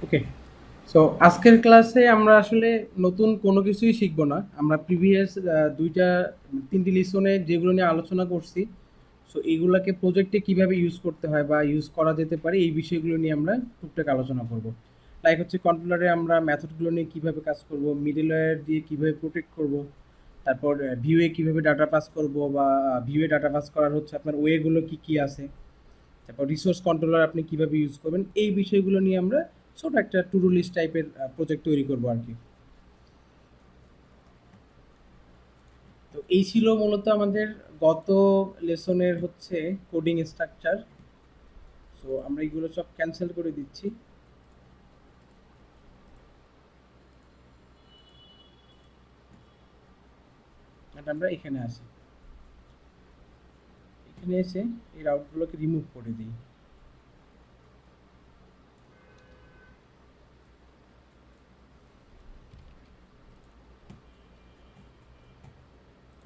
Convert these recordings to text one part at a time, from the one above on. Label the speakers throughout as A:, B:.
A: ওকে। So আজকের ক্লাসে আমরা আসলে নতুন কোনো কিছুই শিখব না। আমরা প্রিভিয়াস ২ টা ৩ টি লিসনে যেগুলো নিয়ে আলোচনা করছি, সো এগুলাকে প্রজেক্টে কিভাবে ইউজ করতে হয় বা ইউজ করা যেতে পারে এই বিষয়গুলো নিয়ে আমরা টুকটাক আলোচনা করব। লাইক হচ্ছে কন্ট্রোলারে আমরা মেথডগুলো নিয়ে কিভাবে কাজ করব, মিডলওয়্যার দিয়ে কিভাবে প্রোটেক্ট করব, তারপর ভিউয়ে কিভাবে ডাটা পাস করব বা ভিউয়ে ডাটা পাস করার হচ্ছে আপনার ওয়েগুলো কি আছে, তারপর রিসোর্স কন্ট্রোলার আপনি কিভাবে ইউজ করবেন এই বিষয়গুলো নিয়ে আমরা ছোট একটা টু ডু লিস্ট টাইপের প্রজেক্ট তৈরি করবো আর কি। তো এই ছিল মূলত আমাদের গত লেসনের হচ্ছে কোডিং স্ট্রাকচার। সো আমরা এগুলো সব ক্যান্সেল করে দিচ্ছি। আর আমরা এখানে আসি, এখানে এসে এই রাউটগুলোকে রিমুভ করে দিই।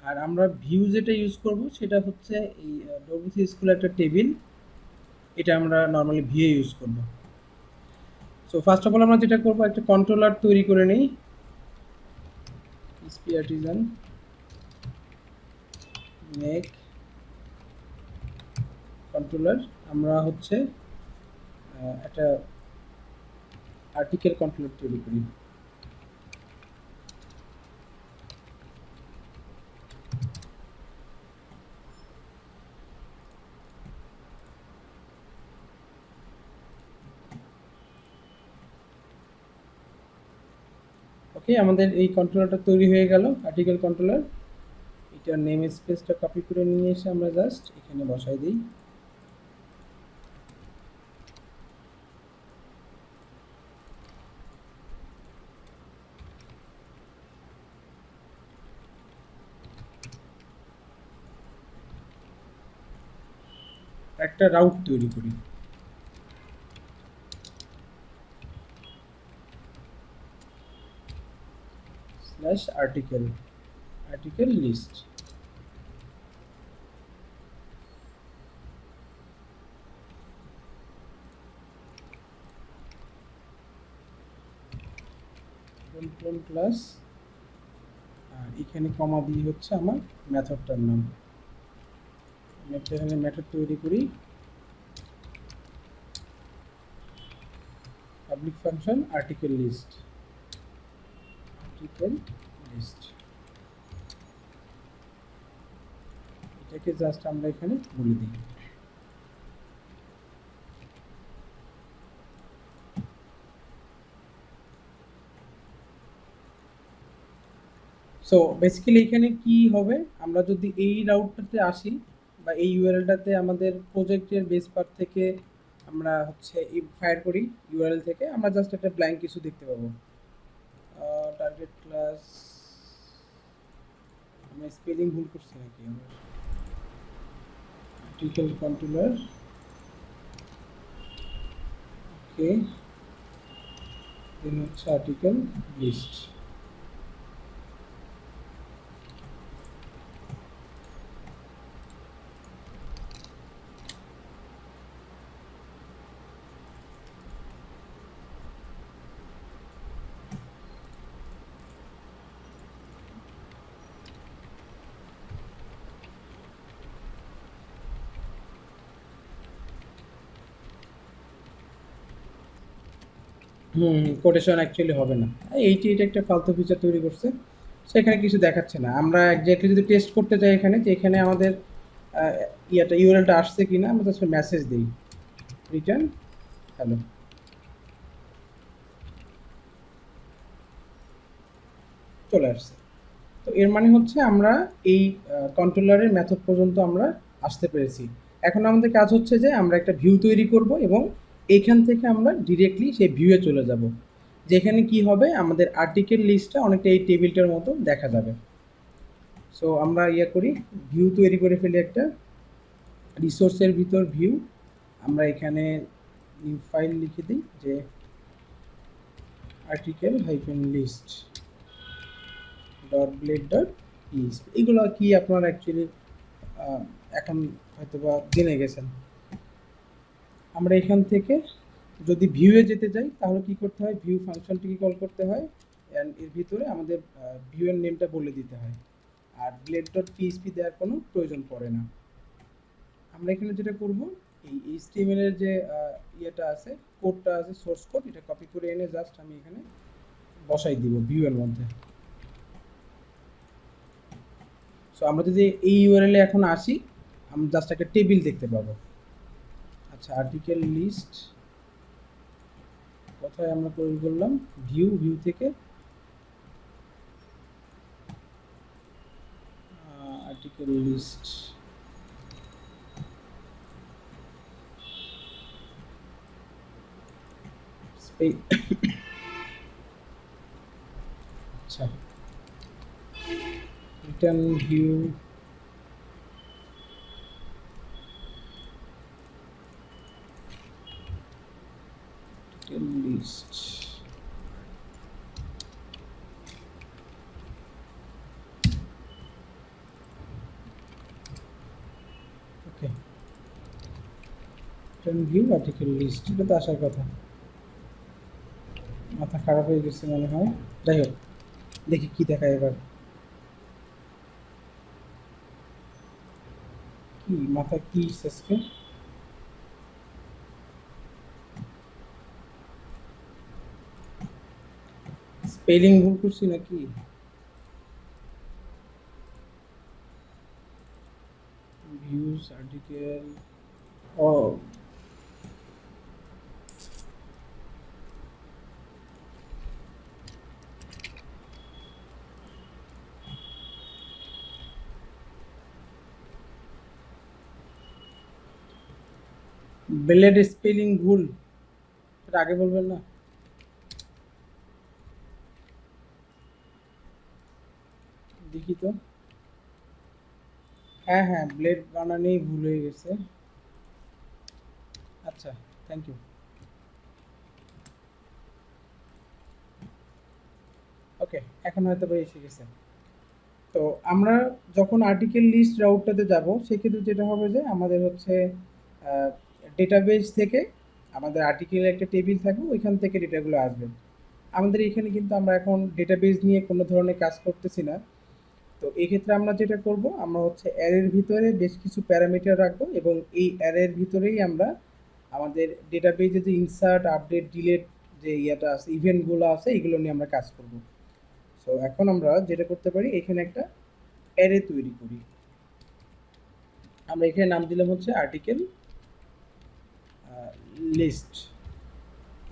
A: আর আমরা ভিউ যেটা ইউজ করব সেটা হচ্ছে এই ডব্লিউসি স্কুল একটা টেবিল, এটা আমরা নর্মালি ভিএ ইউজ করব। সো ফার্স্ট অফ অল আমরা যেটা করব, একটা কন্ট্রোলার তৈরি করে নিই, এসপি আর্টিজান মেক কন্ট্রোলার। আমরা হচ্ছে একটা আর্টিকেল কন্ট্রোলার তৈরি করি। ওকে, আমাদের এই কন্ট্রোলারটা তৈরি হয়ে গেল, আর্টিকেল কন্ট্রোলার। এটার নেম স্পেসটা কপি করে নিয়ে এসে আমরা জাস্ট এখানে বসাই দিই। একটা রাউট তৈরি করি, slash article, article list. Plus, আর এখানে কমা দিয়ে হচ্ছে আমার মেথডটার নাম। আমি একটা এখানে মেথড তৈরি করি, public function article list, article list. এটাকে জাস্ট আমরা এখানে বলে দিই। সো বেসিক্যালি এখানে কি হবে, আমরা যদি এই রাউটটাতে আসি বা এই ইউআরএলটাতে আমাদের প্রজেক্টের বেস পার্ট থেকে আমরা হচ্ছে ফায়ার করি, ইউআরএল থেকে আমরা জাস্ট একটা ব্ল্যাঙ্ক কিছু দেখতে পাবো। টার্গেট ক্লাস, আমরা স্পেলিং ভুল করছি নাকি? আমরা আর্টিকেল কন্ট্রোলার, ওকে, দেন হচ্ছে আর্টিকেল লিস্ট। কোটেশন অ্যাকচুয়ালি হবে না, এটা একটা ফালতু ফিচার তৈরি করছে। সেখানে কিছু দেখাচ্ছে না। আমরা একজাক্টলি যদি টেস্ট করতে চাই এখানে, যে এখানে আমাদের ইয়াটা ইউআরএলটা আসছে কিনা, আমরা জাস্ট মেসেজ দিই, রিটার্ন হ্যালো। চলে আসছে। তো এর মানে হচ্ছে আমরা এই কন্ট্রোলারের মেথড পর্যন্ত আমরা আসতে পেরেছি। এখন আমাদের কাজ হচ্ছে যে আমরা একটা ভিউ তৈরি করব এবং এইখান থেকে আমরা ডিরেক্টলি সেই ভিউয়ে চলে যাব, যেখানে কি হবে, আমাদের আর্টিকেল লিস্টটা অনেকটা এই টেবিলটার মতো দেখা যাবে। সো আমরা করি, ভিউ তৈরি করে ফেলি একটা, রিসোর্সের ভিতর ভিউ। আমরা এখানে নিউ ফাইল লিখে দিই যে article hyphen list dot blade dot east. এগুলো কি আপনারা অ্যাকচুয়ালি এখন হয়তো বা জেনে গেছেন। আমরা এখান থেকে যদি ভিউয়ে যেতে চাই তাহলে কি করতে হয়, ভিউ ফাংশনটিকে কল করতে হয়, অ্যান্ড এর ভিতরে আমাদের ভিউয়ের নেমটা বলে দিতে হয়, আর ব্লেড ডট পিএইচপি দেওয়ার কোনো প্রয়োজন পড়ে না। আমরা এখানে যেটা করব, এই এইচটিএমএল এর যে ইয়েটা আছে, কোডটা আছে, সোর্স কোড, এটা কপি করে এনে জাস্ট আমি এখানে বসাই দিব ভিউয়ের মধ্যে। সো আমরা যদি এই ইউআরএল এ এখন আসি, আমরা জাস্ট একটা টেবিল দেখতে পাবো। আচ্ছা, আর্টিকেল লিস্ট কোথায় আমরা তৈরি করলাম, ভিউ থেকে আর্টিকেল লিস্ট, আচ্ছা, রিটার্ন ভিউ, লিস্ট, ওকে, রিটার্ন ভিউ আর্টিকেল লিস্ট, এটা তো আসার কথা। মাথা খারাপ হয়ে গেছে মনে হয়, যাই হোক দেখি কি দেখায় এবার। কি মাথা কি আজকে, স্পেলিং ভুল করছি নাকি? ভিউজ আর্টিকেল, ও ব্লেড স্পেলিং ভুল, এটা আগে বলবেন না? দেখি তো, হ্যাঁ হ্যাঁ, ব্লেড বানানেই ভুল হয়ে গেছে। আচ্ছা, থ্যাংক ইউ। ওকে, এখন হয়তো বা এসে গেছে। তো আমরা যখন আর্টিকেল লিস্ট রাউটটাতে যাব, সেক্ষেত্রে যেটা হবে যে আমাদের হচ্ছে ডেটাবেস থেকে আমাদের আর্টিকেলের একটা টেবিল থাকবে, ওইখান থেকে ডেটাগুলো আসবে। আমাদের এখানে কিন্তু আমরা এখন ডেটাবেস নিয়ে কোনো ধরনের কাজ করতেছি না। তো এক্ষেত্রে আমরা যেটা করব, আমরা হচ্ছে অ্যারের ভিতরে বেশ কিছু প্যারামিটার রাখবো, এবং এই অ্যারের ভিতরেই আমরা আমাদের ডেটাবেজে যে ইনসার্ট, আপডেট, ডিলেট যে ইয়েটা আছে, ইভেন্টগুলো আছে, এগুলো নিয়ে আমরা কাজ করব। সো এখন আমরা যেটা করতে পারি, এখানে একটা অ্যারে তৈরি করি। আমরা এখানে নাম দিলাম হচ্ছে আর্টিকেল লিস্ট,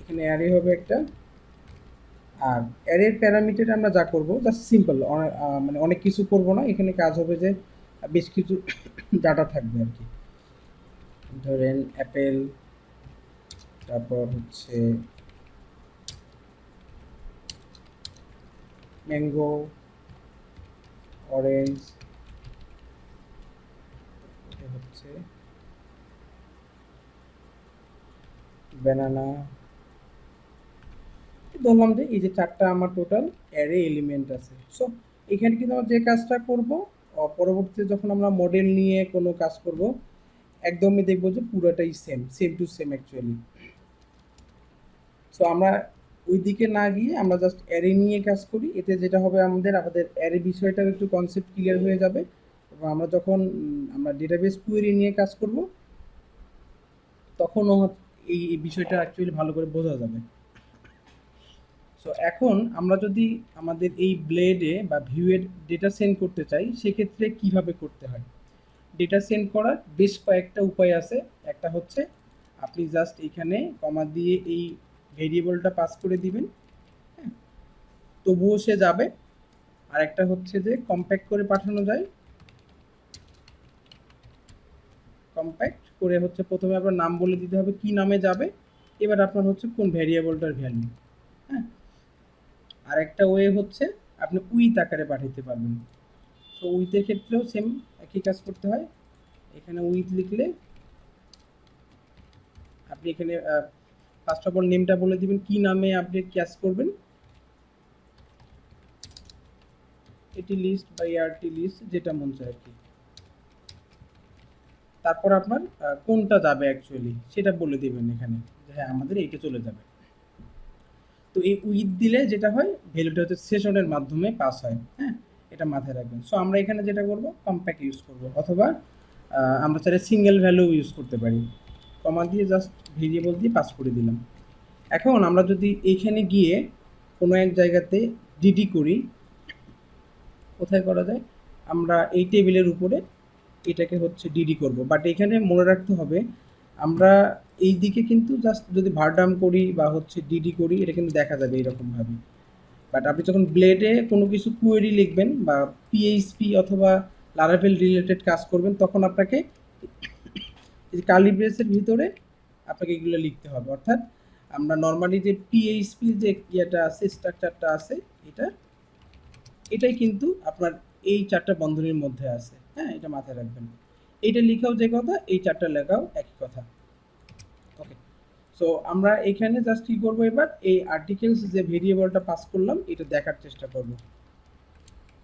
A: এখানে অ্যারে হবে একটা। আর অ্যারের প্যারামিটার আমরা যা করব জাস্ট সিম্পল, মানে অনেক কিছু করব না, এখানে কাজ হবে যে বেশ কিছু ডাটা থাকবে আর কি। ধরেন অ্যাপেল, তারপর হচ্ছে ম্যাঙ্গো, অরেঞ্জ, এটা হচ্ছে ব্যানানা। ধরলাম যে এই যে চারটা আমার টোটাল অ্যারে এলিমেন্ট আছে। সো এখানে কিন্তু আমরা যে কাজটা করব, পরবর্তীতে যখন আমরা মডেল নিয়ে কোনো কাজ করব, একদমই দেখবো যে পুরোটাই same, same to same actually. So আমরা ওই দিকে না গিয়ে আমরা জাস্ট অ্যারে নিয়ে কাজ করি, এতে যেটা হবে, আমাদের আমাদের অ্যারে বিষয়টার একটু কনসেপ্ট ক্লিয়ার হয়ে যাবে, এবং আমরা যখন আমরা ডেটাবেস কুয়েরি নিয়ে কাজ করব, তখনও এই বিষয়টা অ্যাকচুয়ালি ভালো করে বোঝা যাবে। সো এখন আমরা যদি আমাদের এই ব্লেডে বা ভিউয়ের ডেটা সেন্ড করতে চাই, সেক্ষেত্রে কিভাবে করতে হয়? ডেটা সেন্ড করার বেশ কয়েকটা উপায় আছে। একটা হচ্ছে আপনি জাস্ট এখানে কমা দিয়ে এই ভেরিয়েবলটা পাস করে দিবেন, হ্যাঁ, তবুও সে যাবে। আর একটা হচ্ছে যে কম্প্যাক্ট করে পাঠানো যায়, কম্প্যাক্ট করে হচ্ছে প্রথমে আপনার নাম বলে দিতে হবে কি নামে যাবে, এবার আপনার হচ্ছে কোন ভ্যারিয়েবলটার ভ্যালু। হ্যাঁ, আর একটা ওয়ে হচ্ছে আপনি উইথ আকারে পাঠাতে পারবেন। সো উইথের ক্ষেত্রেও সেম একই কাজ করতে হয়। এখানে উইথ লিখলে আপনি এখানে ফার্স্ট অফ অল নেমটা বলে দিবেন কি নামে আপনি ক্যাশ করবেন, এটি লিস্ট বা এআরটি লিস্ট, যেটা মন চায় আর কি। তারপর আপনার কোনটা যাবে অ্যাকচুয়ালি সেটা বলে দিবেন এখানে, যে হ্যাঁ আমাদের এইটা চলে যাবে। তো এই উইথ দিলে যেটা হয় ভ্যালুটা হচ্ছে সেশনের মাধ্যমে পাস হয়, হ্যাঁ, এটা মাথায় রাখবেন। সো আমরা এখানে যেটা করব কম্প্যাক্ট ইউজ করব, অথবা আমরা চাইলে সিঙ্গেল ভ্যালু ইউজ করতে পারি, কমা দিয়ে জাস্ট ভেরিয়েবল দিয়ে পাস করে দিলাম। এখন আমরা যদি এইখানে গিয়ে কোনো এক জায়গাতে ডিডি করি, কোথায় করা যায়, আমরা এই টেবিলের উপরে এটাকে হচ্ছে ডিডি করব, বাট এখানে মনে রাখতে হবে আমরা এই দিকে কিন্তু জাস্ট যদি ভারডাম করি বা হচ্ছে ডিডি করি এটা কিন্তু দেখা যাবে এরকমভাবে। বাট আপনি যখন ব্লেডে কোনো কিছু কোয়েরি লিখবেন বা পিএইচপি অথবা লারাভেল রিলেটেড কাজ করবেন, তখন আপনাকে কার্লি ব্রেসের ভিতরে আপনাকে এগুলো লিখতে হবে। অর্থাৎ আমরা নর্মালি যে পিএইচপি যে ইয়েটা আছে, স্ট্রাকচারটা আছে, এটা এটাই কিন্তু আপনার এই চারটা বন্ধনীর মধ্যে আছে, হ্যাঁ, এটা মাথায় রাখবেন। এইটা লিখাও যে কথা, এই চারটা লেখাও একই কথা। ওকে, সো আমরা এখানে জাস্ট কি করবো, এবার এই আর্টিকেলস যে ভেরিয়েবলটা পাস করলাম এটা দেখার চেষ্টা করব।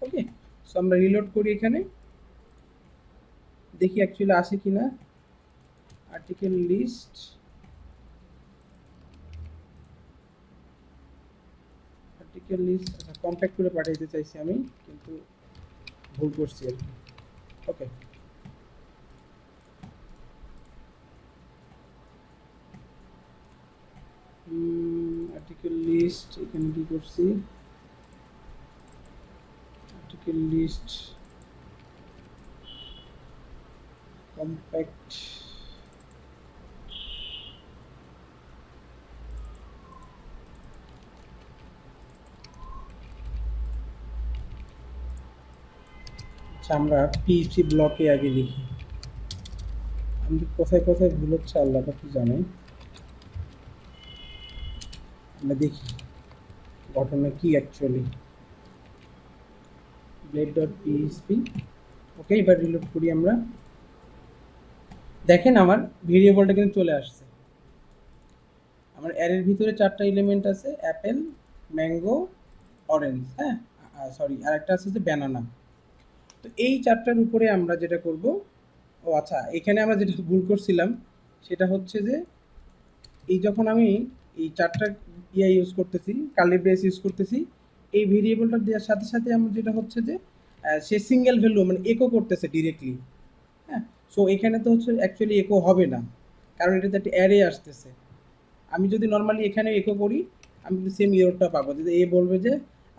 A: ওকে, সো আমরা রিলোড করি, এখানে দেখি অ্যাকচুয়ালি আসে কিনা আর্টিকেল লিস্ট। আর্টিকেল লিস্ট আচ্ছা কম্প্যাক্ট করে পাঠাইতে চাইছি আমি, কিন্তু ভুল করছি আর কি। ওকে, আর্টিকেল লিস্ট এখানে কি করছি, আর্টিকেল লিস্ট কম্প্যাক্ট, আচ্ছা আমরা পিএইচপি ব্লকে আগে লিখি, আমি কোথায় কোথায় ভুল হচ্ছে আল্লাহ কি জানে। আমরা দেখি ঘটনা কি অ্যাকচুয়ালি, ব্লেড ডট পিএইচপি। ওকে, এবার রিলোড করি আমরা, দেখেন আমার ভেরিয়েবলটা কিন্তু চলে আসছে। আমার অ্যারের ভিতরে চারটা এলিমেন্ট আছে, অ্যাপেল, ম্যাঙ্গো, অরেঞ্জ, হ্যাঁ, সরি আর একটা আছে যে ব্যানানা। তো এই চারটার উপরে আমরা যেটা করব, ও আচ্ছা এখানে আমরা যেটা ভুল করছিলাম সেটা হচ্ছে যে এই যখন আমি এই চারটা ইউজ করতেছি, কার্লি ব্রেস ইউজ করতেছি, এই ভেরিয়েবলটা দেওয়ার সাথে সাথে আমার যেটা হচ্ছে যে সে সিঙ্গেল ভ্যালু মানে একো করতেছে ডিরেক্টলি, হ্যাঁ। সো এখানে তো হচ্ছে অ্যাকচুয়ালি একো হবে না, কারণ এটাতে একটা অ্যারে আসতেছে। আমি যদি নর্মালি এখানে একো করি আমি কিন্তু সেম ইরোরটা পাবো, যদি এ বলবে যে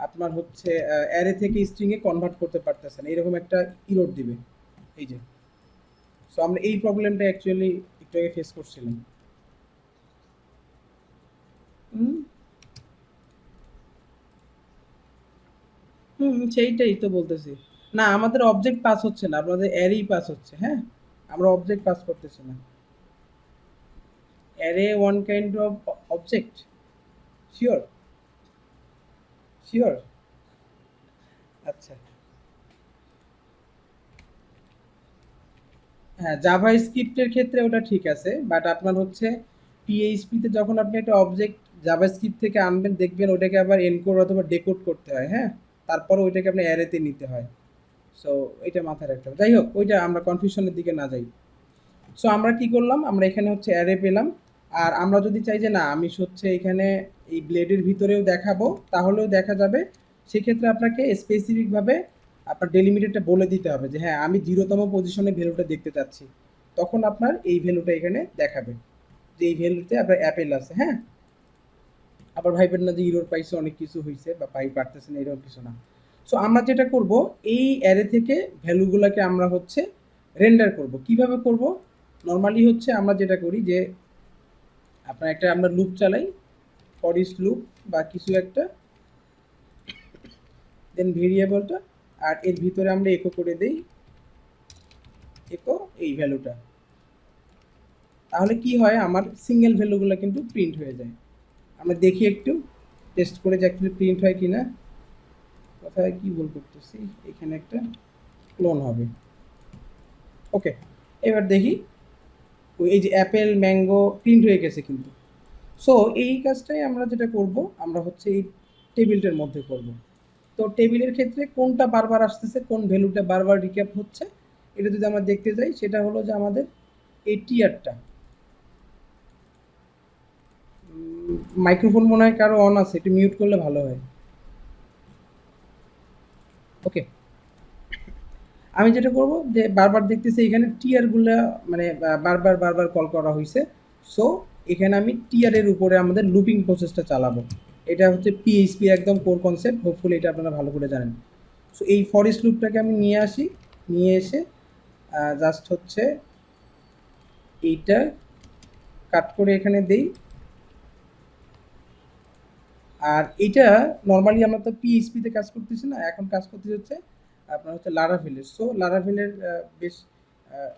A: আপনার হচ্ছে অ্যারে থেকে স্ট্রিংয়ে কনভার্ট করতে পারতেছে না, এরকম একটা ইরোর দিবে, এই যে। সো আমরা এই প্রবলেমটা অ্যাকচুয়ালি একটু আগে ফেস করছিলাম। হুম হুম, সেইটাই তো বলতেছি। না আমাদের অবজেক্ট পাস হচ্ছে না, আপনাদের অ্যারেই পাস হচ্ছে, হ্যাঁ, আমরা অবজেক্ট পাস করতেছি না। Array one kind of object, sure sure. আচ্ছা, হ্যাঁ জাভা স্ক্রিপ্টের ক্ষেত্রে ওটা ঠিক আছে, বাট আপনার হচ্ছে পিএইচপিতে যখন আপনি একটা অবজেক্ট জাভা স্ক্রিপ্ট থেকে আনবেন, দেখবেন ওটাকে আবার এনকোড অথবা ডেকোড করতে হয়, হ্যাঁ, তারপরে ওইটাকে আপনি অ্যারেতে নিতে হয়। সো এটা মাথায় রাখতে হবে। যাই হোক, ওইটা আমরা কনফিউশনের দিকে না যাই। সো আমরা কি করলাম, আমরা এখানে হচ্ছে অ্যারে পেলাম। আর আমরা যদি চাই যে না আমি হচ্ছে এখানে এই ব্লেডের ভিতরেও দেখাবো, তাহলেও দেখা যাবে। সেক্ষেত্রে আপনাকে স্পেসিফিকভাবে আপনার ডেলিমিটারটা বলে দিতে হবে যে হ্যাঁ আমি 0তম পজিশনে ভ্যালুটা দেখতে চাচ্ছি, তখন আপনার এই ভ্যালুটা এখানে দেখাবে যে এই ভ্যালুতে আপনার অ্যাপেল আছে, হ্যাঁ। আবার ভাইবেন না যে ইরোর পাইছে অনেক কিছু হয়েছে বা পাই পারতেছে না, এরকম কিছু না। সো আমরা যেটা করব, এই অ্যারে থেকে ভ্যালুগুলোকে আমরা হচ্ছে রেন্ডার করব। কিভাবে করব, নর্মালি হচ্ছে আমরা যেটা করি যে আপনার একটা আমরা লুপ চালাই, ফর ইচ লুপ বা কিছু একটা, দেন ভেরিয়েবলটা, আর এর ভিতরে আমরা একো করে দেই, একো এই ভ্যালুটা। তাহলে কি হয়, আমার সিঙ্গেল ভ্যালুগুলো কিন্তু প্রিন্ট হয়ে যায়। আমরা দেখি একটু টেস্ট করে যে অ্যাকচুয়ালি প্রিন্ট হয় কিনা। কোথায় কি ভুল করতেছি, এখানে একটা ক্লোন হবে। ওকে, এবার দেখি এই যে অ্যাপেল ম্যাঙ্গো প্রিন্ট হয়ে গেছে কিন্তু। সো এই কাজটাই আমরা যেটা করব, আমরা হচ্ছে এই টেবিলটার মধ্যে করব। তো টেবিলের ক্ষেত্রে কোনটা বারবার আসতেছে, কোন ভ্যালুটা বারবার রিক্যাপ হচ্ছে, এটা যদি আমরা দেখতে যাই, সেটা হলো যে আমাদের এই টিয়ারটা, মাইক্রোফোন মনে হয় কারো অন আছে, একটু মিউট করলে ভালো হয়। ওকে, আমি যেটা করব যে বারবার দেখতেছি এখানে টিয়ারগুলা মানে বারবার বারবার কল করা হয়েছে। সো এখানে আমি টিয়ারের উপরে আমাদের লুপিং প্রসেসটা চালাবো। এটা হচ্ছে পিএইচপি একদম কোর কনসেপ্ট, হোপফুলি এটা আপনারা ভালো করে জানেন। সো এই ফরিস লুপটাকে আমি নিয়ে আসি, নিয়ে এসে জাস্ট হচ্ছে এইটা কাট করে এখানে দেই। আর এটা নর্মালি আমরা তো পিএইচপিতে কাজ করতেছি না, এখন কাজ করতেছি হচ্ছে আপনার হচ্ছে লারাভেলের। সো লারাভেলের বেশ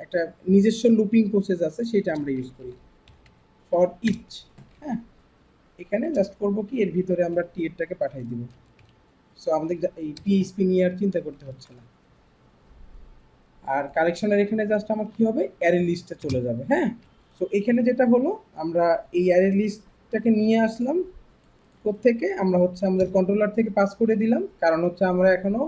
A: একটা নিজস্ব লুপিং প্রসেস আছে, সেটা আমরা ইউজ করি ফর ইচ। হ্যাঁ, এখানে জাস্ট করব কি এর ভিতরে আমরা টিএরটাকে পাঠিয়ে দিব। সো আমাদের এই পিএইচপি নিয়ে আর চিন্তা করতে হচ্ছে না। আর কালেকশনের এখানে জাস্ট আমার কি হবে, অ্যারে লিস্টে চলে যাবে। হ্যাঁ, সো এখানে যেটা হলো আমরা এই অ্যারে লিস্টটাকে নিয়ে আসলাম থেকে আমরা হচ্ছে আমাদের কন্ট্রোলার থেকে পাস করে দিলাম, কারণ হচ্ছে আমরা এখনো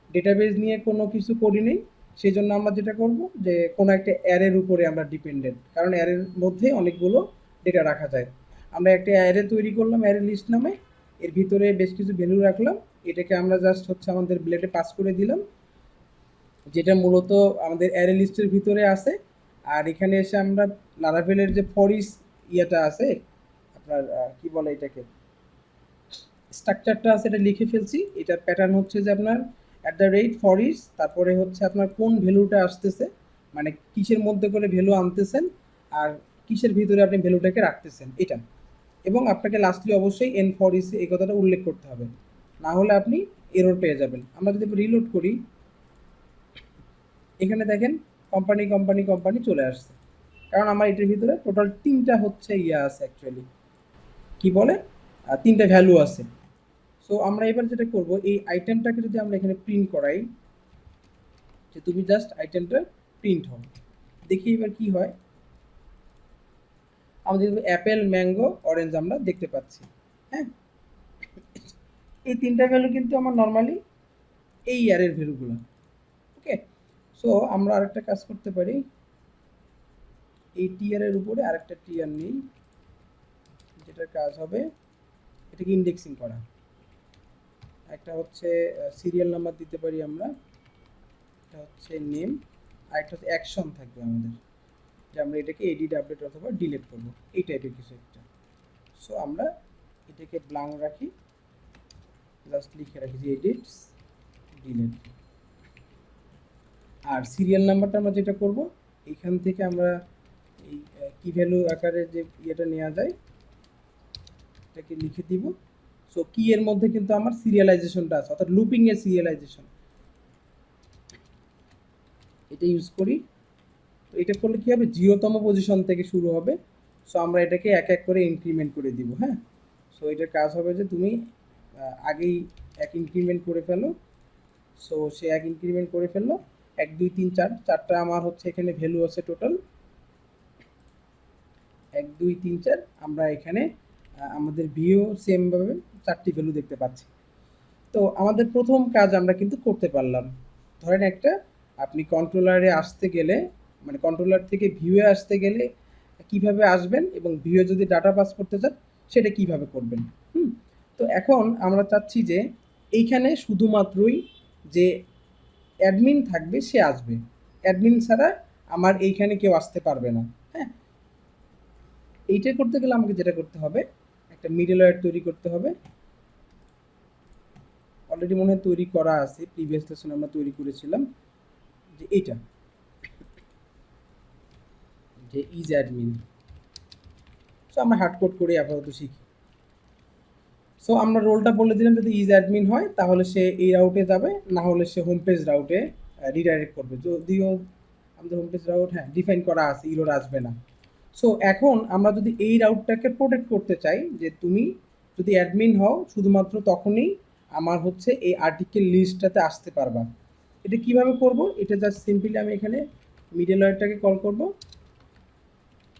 A: ডেটাবেজ নিয়ে কোনো কিছু করি নেই। সেই জন্য আমরা যেটা করব যে কোনো একটা অ্যারের উপরে আমরা ডিপেন্ডেন্ট, কারণ অ্যারের মধ্যে অনেকগুলো ডেটা রাখা যায়। আমরা একটা অ্যারে তৈরি করলাম অ্যারে লিস্ট নামে, এর ভিতরে বেশ কিছু ভ্যালু রাখলাম, এটাকে আমরা জাস্ট হচ্ছে আমাদের ব্লেডে পাস করে দিলাম, যেটা মূলত আমাদের অ্যারে লিস্টের ভিতরে আছে। আর এখানে এসে আমরা লারাভেলের যে ফরিস ইয়েটা আছে আপনার কি বলে এটাকে, স্ট্রাকচারটা আছে, এটা লিখে ফেলছি। এটার প্যাটার্ন হচ্ছে যে আপনার @ফরিস, তারপরে হচ্ছে আপনার কোন ভ্যালুটা আসতেছে, মানে কিসের মধ্যে করে ভ্যালু আনতেছেন আর কিসের ভিতরে আপনি ভ্যালুটাকে রাখতেছেন এটা। এবং আপনাকে লাস্টলি অবশ্যই এন ফরিস এই কথাটা উল্লেখ করতে হবে, না হলে আপনি এরর পেয়ে যাবেন। আমরা যদি রিলোড করি, এখানে দেখেন কোম্পানি কোম্পানি কোম্পানি চলে আসছে, কারণ আমার এটার ভিতরে টোটাল 3টা হচ্ছে ইয়া আছে অ্যাকচুয়ালি, কি বলে 3টা ভ্যালু আছে। সো আমরা এবার যেটা করব, এই আইটেমটাকে যদি আমরা এখানে প্রিন্ট করাই, যে তুমি জাস্ট আইটেমটা প্রিন্ট হও, দেখি এবার কি হয়। আমাদের অ্যাপেল, ম্যাঙ্গো, অরেঞ্জ আমরা দেখতে পাচ্ছি। হ্যাঁ, এই 3টা ভ্যালু কিন্তু আমার নর্মালি এই ইয়ারের ভ্যালুগুলো। ওকে, সো আমরা আরেকটা কাজ করতে পারি, এই টিয়ারের উপরে আরেকটা টিয়ার নেই, যেটার কাজ হবে এটাকে ইন্ডেক্সিং করা। একটা হচ্ছে সিরিয়াল নাম্বার দিতে পারি আমরা, এটা হচ্ছে নেম, আর একটা হচ্ছে অ্যাকশন থাকবে আমাদের, যে আমরা এটাকে এডিট, আপডেট অথবা ডিলিট করব, এই টাইপের কিছু একটা। সো আমরা এটাকে ব্ল্যাঙ্ক রাখি, জাস্ট লিখে রাখি যে এডিটস ডিলিট। আর সিরিয়াল নাম্বারটা আমরা যেটা করব, এখান থেকে আমরা এই কি ভ্যালু আকারে যে ইয়েটা নেওয়া যায় এটাকে লিখে দিব। সো কি এর মধ্যে কিন্তু আমার সিরিয়ালাইজেশনটা আছে, অর্থাৎ লুপিং এর সিরিয়ালাইজেশন, এটা ইউজ করি। তো এটা করলে কি হবে, 0তম পজিশন থেকে শুরু হবে। সো আমরা এটাকে এক এক করে ইনক্রিমেন্ট করে দিব। হ্যাঁ, সো এটার কাজ হবে যে তুমি আগেই এক ইনক্রিমেন্ট করে ফেলো। সো সে এক ইনক্রিমেন্ট করে ফেললো, 1 2 3 4, 4টা আমার হচ্ছে এখানে ভ্যালু আছে টোটাল 1 2 3 4। আমরা এখানে আমাদের ভিও সেমভাবে 4টি ভ্যালু দেখতে পাচ্ছি। তো আমাদের প্রথম কাজ আমরা কিন্তু করতে পারলাম। ধরেন একটা আপনি কন্ট্রোলারে আসতে গেলে, মানে কন্ট্রোলার থেকে ভিউয়ে আসতে গেলে কিভাবে আসবেন, এবং ভিউয়ে যদি ডাটা পাস করতে চান সেটা কিভাবে করবেন। তো এখন আমরা চাচ্ছি যে এইখানে শুধুমাত্রই যে অ্যাডমিন থাকবে সে আসবে, অ্যাডমিন ছাড়া আমার এইখানে কেউ আসতে পারবে না। হ্যাঁ, এইটা করতে গেলে আমাকে যেটা করতে হবে, একটা মিডল ওয়্যার তৈরি করতে হবে। অলরেডি মনে হয় তৈরি করা আছে, প্রিভিয়াস লেসনে আমরা তৈরি করেছিলাম যে এইটা, যে ইজ অ্যাডমিন। সো আমরা হার্ড কোড করে আপাতত শিখি। সো আমরা রোলটা বলে দিলাম, যদি ইজ অ্যাডমিন হয় তাহলে সে এই রাউটে যাবে, না হলে সে হোম পেজ রাউটে রিডাইরেক্ট করবে। যদিও আমাদের হোম পেজ রাউট হ্যাঁ ডিফাইন করা আছে, ইরোর আসবে না। সো এখন আমরা যদি এই রাউটটাকে প্রোটেক্ট করতে চাই, যে তুমি যদি অ্যাডমিন হও শুধুমাত্র তখনই আমার হচ্ছে এই আর্টিকেল লিস্টটাতে আসতে পারবা। এটা কিভাবে করব, এটা জাস্ট সিম্পলি আমি এখানে মিডল ওয়্যারটাকে কল করব,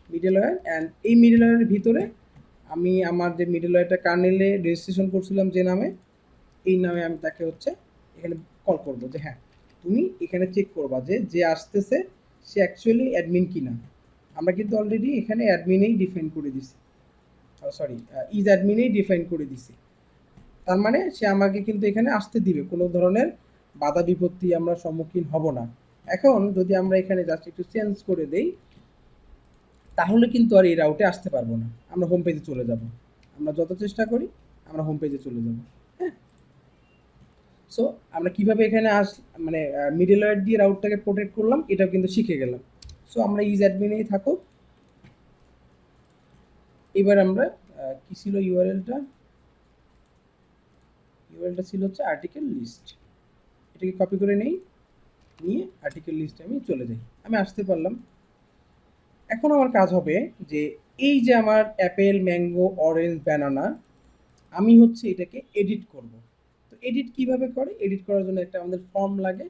A: মিডল ওয়্যার, অ্যান্ড এই মিডল ওয়্যারের ভিতরে আমি আমার যে মিডল ওয়্যারটা কার্নেলে রেজিস্ট্রেশন করছিলাম যে নামে, এই নামে আমি তাকে হচ্ছে এখানে কল করব, যে হ্যাঁ তুমি এখানে চেক করবা যে যে আসতেছে সে অ্যাকচুয়ালি অ্যাডমিন কিনা। আমরা কিন্তু অলরেডি এখানে অ্যাডমিনেই ডিফাইন করে দিছি। সরি, ইজ অ্যাডমিনেই ডিফাইন করে দিছি। তার মানে সে আমাকে কিন্তু এখানে আসতে দিবে, কোনো ধরনের বাধা বিপত্তি আমরা সম্মুখীন হব না। এখন যদি আমরা এখানে জাস্ট একটু চেঞ্জ করে দেই, তাহলে কিন্তু আর এই রাউটে আসতে পারবো না, আমরা হোম পেজে চলে যাব। আমরা যত চেষ্টা করি আমরা হোম পেজে চলে যাব। হ্যাঁ, সো আমরা কিভাবে এখানে মানে মিডলওয়্যার দিয়ে রাউটটাকে প্রোটেক্ট করলাম এটাও কিন্তু শিখে গেলাম। সো আমরা ইজ অ্যাডমিনেই থাকুক। এবার আমরা কি ছিল ইউআরএলটা ছিল হচ্ছে আর্টিকেল লিস্ট। এটাকে কপি করে নেই, নিয়ে আর্টিকেল লিস্টে আমি চলে যাই, আমি আসতে পারলাম। এখন আমার কাজ হবে যে এই যে আমার অ্যাপেল, ম্যাঙ্গো, অরেঞ্জ, ব্যানানা, আমি হচ্ছে এটাকে এডিট করব। তো এডিট কিভাবে করে? এডিট করার জন্য একটা আমাদের ফর্ম লাগে,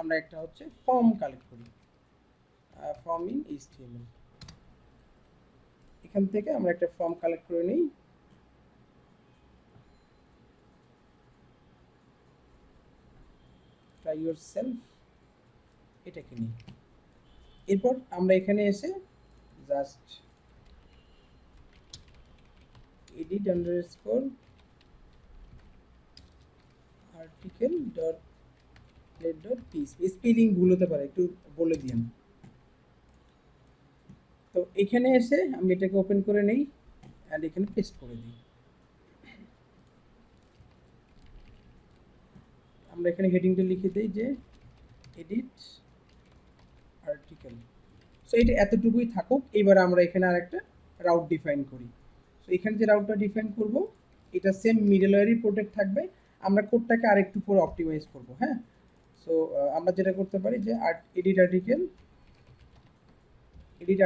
A: আমরা একটা হচ্ছে ফর্ম কালেক্ট করি, ফর্ম ইন এইচটিএমএল। এখান থেকে আমরা একটা ফর্ম কালেক্ট করে নিই। ট্রাই ইউর সেলফ, এটাকে নিই। এরপর আমরা এখানে এসে just edit underscore article dot late dot PHP, spelling ভুল হতে পারে, একটু বলে দিন। তো এখানে এসে আমি এটাকে ওপেন করে নেই অ্যান্ড এখানে পেস্ট করে দিই। আমরা এখানে হেডিংটা লিখে দিই যে এডিট আর্টিকেল। সো এটা এতটুকুই থাকুক। এবার আমরা এখানে আর একটা রাউট ডিফাইন করি। সো এখানে যে রাউটটা ডিফাইন করব এটা সেম মিডলওয়্যারই প্রোটেক্ট থাকবে, আমরা কোডটাকে আরেকটু পরে অপটিমাইজ করব। হ্যাঁ, সো আমরা যেটা করতে পারি যে এডিট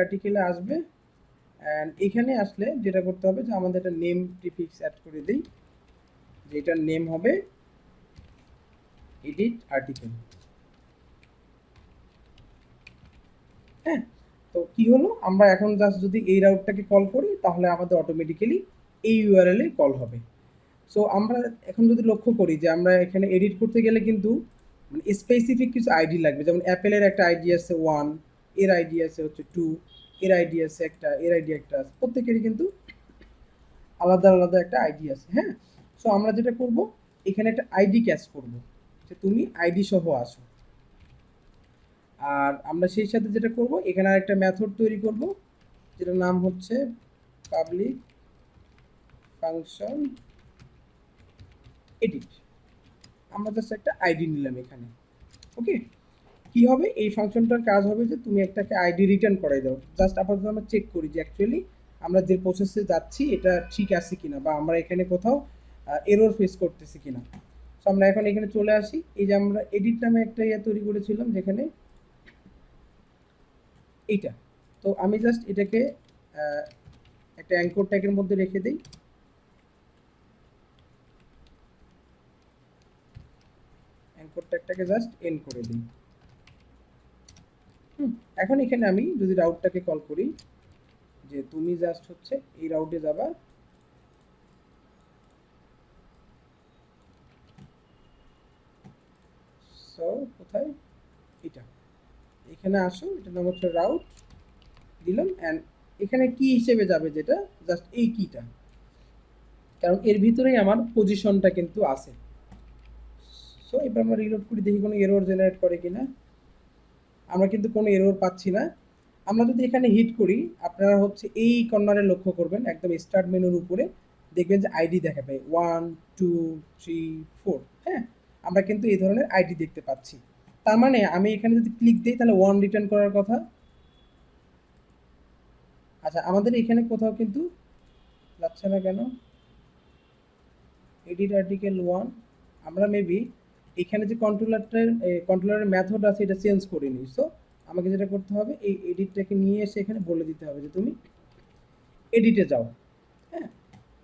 A: আর্টিকেলে আসবে, অ্যান্ড এখানে আসলে যেটা করতে হবে যে আমাদের একটা নেম প্রিফিক্স অ্যাড করে দিই, যে এটার নেম হবে এডিট আর্টিকেল। হ্যাঁ, তো কি হলো, আমরা এখন জাস্ট যদি এই রাউটটাকে কল করি তাহলে আমাদের অটোমেটিক্যালি এই ইউআরএল এ কল হবে। সো আমরা এখন যদি লক্ষ্য করি যে আমরা এখানে এডিট করতে গেলে কিন্তু মানে স্পেসিফিক কিছু আইডি লাগবে, যেমন অ্যাপেলের একটা আইডি আছে 1, এর আইডি আছে হচ্ছে 2, এর আইডি আছে একটা, এর আইডি একটা আছে, প্রত্যেকেরই কিন্তু আলাদা আলাদা একটা আইডি আছে। হ্যাঁ, সো আমরা যেটা করব এখানে একটা আইডি ক্যাচ করব, যে তুমি আইডি সহ আসো। আর আমরা সেই সাথে যেটা করব এখানে আরেকটা মেথড তৈরি করব, যেটার নাম হচ্ছে পাবলিক ফাংশন এডিট। আমরা জাস্ট একটা আইডি নিলাম এখানে। ওকে, কি হবে এই ফাংশনটার কাজ হবে যে তুমি একটাকে আইডি রিটার্ন করাই দাও। জাস্ট আপাতত আমরা চেক করি যে অ্যাকচুয়ালি আমরা যে প্রসেসে যাচ্ছি এটা ঠিক আছে কিনা, বা আমরা এখানে কোথাও এরর ফেস করতেছি কিনা। সো আমরা এখন এখানে চলে আসি, এই যে আমরা এডিট নামে একটা ইয়ে তৈরি করেছিলাম যেখানে এইটা। তো আমি জাস্ট এটাকে একটা অ্যাঙ্কর ট্যাগের মধ্যে রেখে দিই। অ্যাঙ্কর ট্যাগটাকে জাস্ট এন্ড করে দিই। এখন এখানে আমি যদি রাউটটাকে কল করি, যে তুমি জাস্ট হচ্ছে এই রাউটে যাবা, সো কোথায় এটা, এখানে আসো, এটার নাম হচ্ছে রাউট দিলাম, অ্যান্ড এখানে কি হিসেবে যাবে, যেটা জাস্ট এই কিটা, কারণ এর ভিতরেই আমার পজিশনটা কিন্তু আছে। সো এবার আমরা রিলোড করি, দেখি কোনো এরর জেনারেট করে কিনা। আমরা কিন্তু কোনো এরর পাচ্ছি না। আমরা যদি এখানে হিট করি, আপনারা হচ্ছে এই কর্নারে লক্ষ্য করবেন, একদম স্টার্ট মেনুর উপরে দেখবেন যে আইডি দেখাবে 1 2 3 4। হ্যাঁ, আমরা কিন্তু এই ধরনের আইডি দেখতে পাচ্ছি। তার মানে আমি এখানে যদি ক্লিক দিই তাহলে 1 রিটার্ন করার কথা। আচ্ছা, আমাদের এখানে কোথাও কিন্তু যাচ্ছে না কেন এডিট আর্টিকেল 1? আমরা মেবি এখানে যে কন্ট্রোলারের মেথড আছে এটা চেঞ্জ করিনি। সো আমাকে যেটা করতে হবে এই এডিটটাকে নিয়ে এসে এখানে বলে দিতে হবে যে তুমি এডিটে যাও। হ্যাঁ,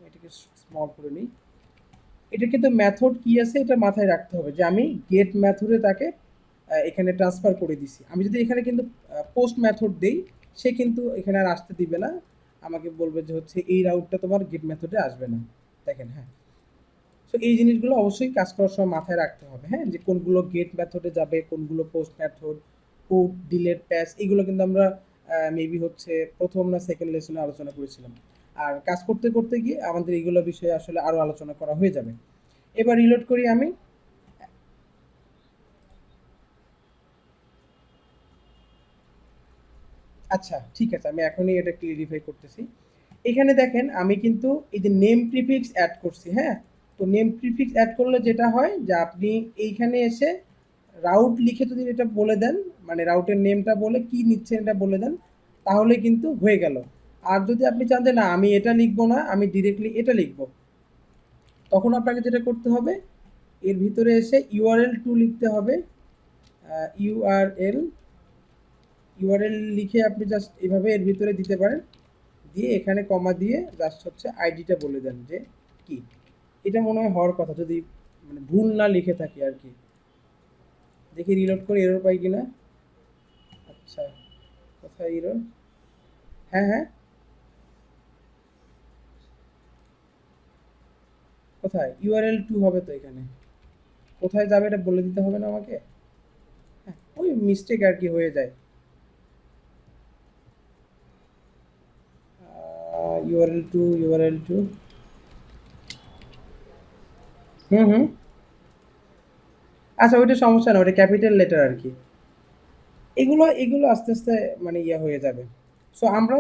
A: এটাকে স্মল করে নিই। এটা কিন্তু মেথড কি আছে এটা মাথায় রাখতে হবে, যে আমি গেট মেথডে তাকে এখানে ট্রান্সফার করে দিছি। আমি যদি এখানে কিন্তু পোস্ট মেথড দেই, সে কিন্তু এখানে আর আসতে দিবে না, আমাকে বলবে যে হচ্ছে এই রাউটটা তোমার গেট মেথডে আসবে না। দেখেন, হ্যাঁ, সো এই জিনিসগুলো অবশ্যই কাজ করার সময় মাথায় রাখতে হবে। হ্যাঁ, যে কোনগুলো গেট মেথডে যাবে, কোনগুলো পোস্ট মেথড, কোড ডিলেট প্যাচ, এগুলো কিন্তু আমরা মেবি হচ্ছে প্রথম না সেকেন্ড লেসনে আলোচনা করেছিলাম। আর কাজ করতে করতে গিয়ে আমাদের এইগুলো বিষয়ে আসলে আরও আলোচনা করা হয়ে যাবে। এবার রিলোড করি আমি। আচ্ছা ঠিক আছে, আমি এখনই এটা ক্লিয়ারিফাই করতেছি। এখানে দেখেন আমি কিন্তু এই যে নেম প্রিফিক্স অ্যাড করছি, হ্যাঁ? তো নেম প্রিফিক্স অ্যাড করলে যেটা হয় যে আপনি এইখানে এসে রাউট লিখে যদি এটা বলে দেন, মানে রাউটের নেমটা বলে কি নিচ্ছেন এটা বলে দেন, তাহলে কিন্তু হয়ে গেল। আর যদি আপনি চান যে না আমি এটা লিখবো না, আমি ডিরেক্টলি এটা লিখবো, তখন আপনাকে যেটা করতে হবে এর ভিতরে এসে ইউআরএল টু লিখতে হবে। ইউআরএল ইউআরএল লিখে আপনি জাস্ট এভাবে এর ভিতরে দিতে পারেন, দিয়ে এখানে কমা দিয়ে জাস্ট হচ্ছে আইডিটা বলে দেন যে কি। এটা মনে হয় হওয়ার কথা, যদি মানে ভুল না লিখে থাকি আর কি। দেখি রিলোড করে এরর পাই কিনা। আচ্ছা, কোথায় এরর? হ্যাঁ হ্যাঁ, কোথায়? ইউআরএল টু হবে তো এখানে। কোথায় যাবে এটা বলে দিতে হবে না আমাকে? হ্যাঁ, ওই মিস্টেক আর কি হয়ে যায়। URL two. হুম হুম। আচ্ছা ওইটা সমস্যা না, ওটা ক্যাপিটাল লেটার আর কি। এগুলো এগুলো আস্তে আস্তে মানে ইয়ে হয়ে যাবে। সো আমরা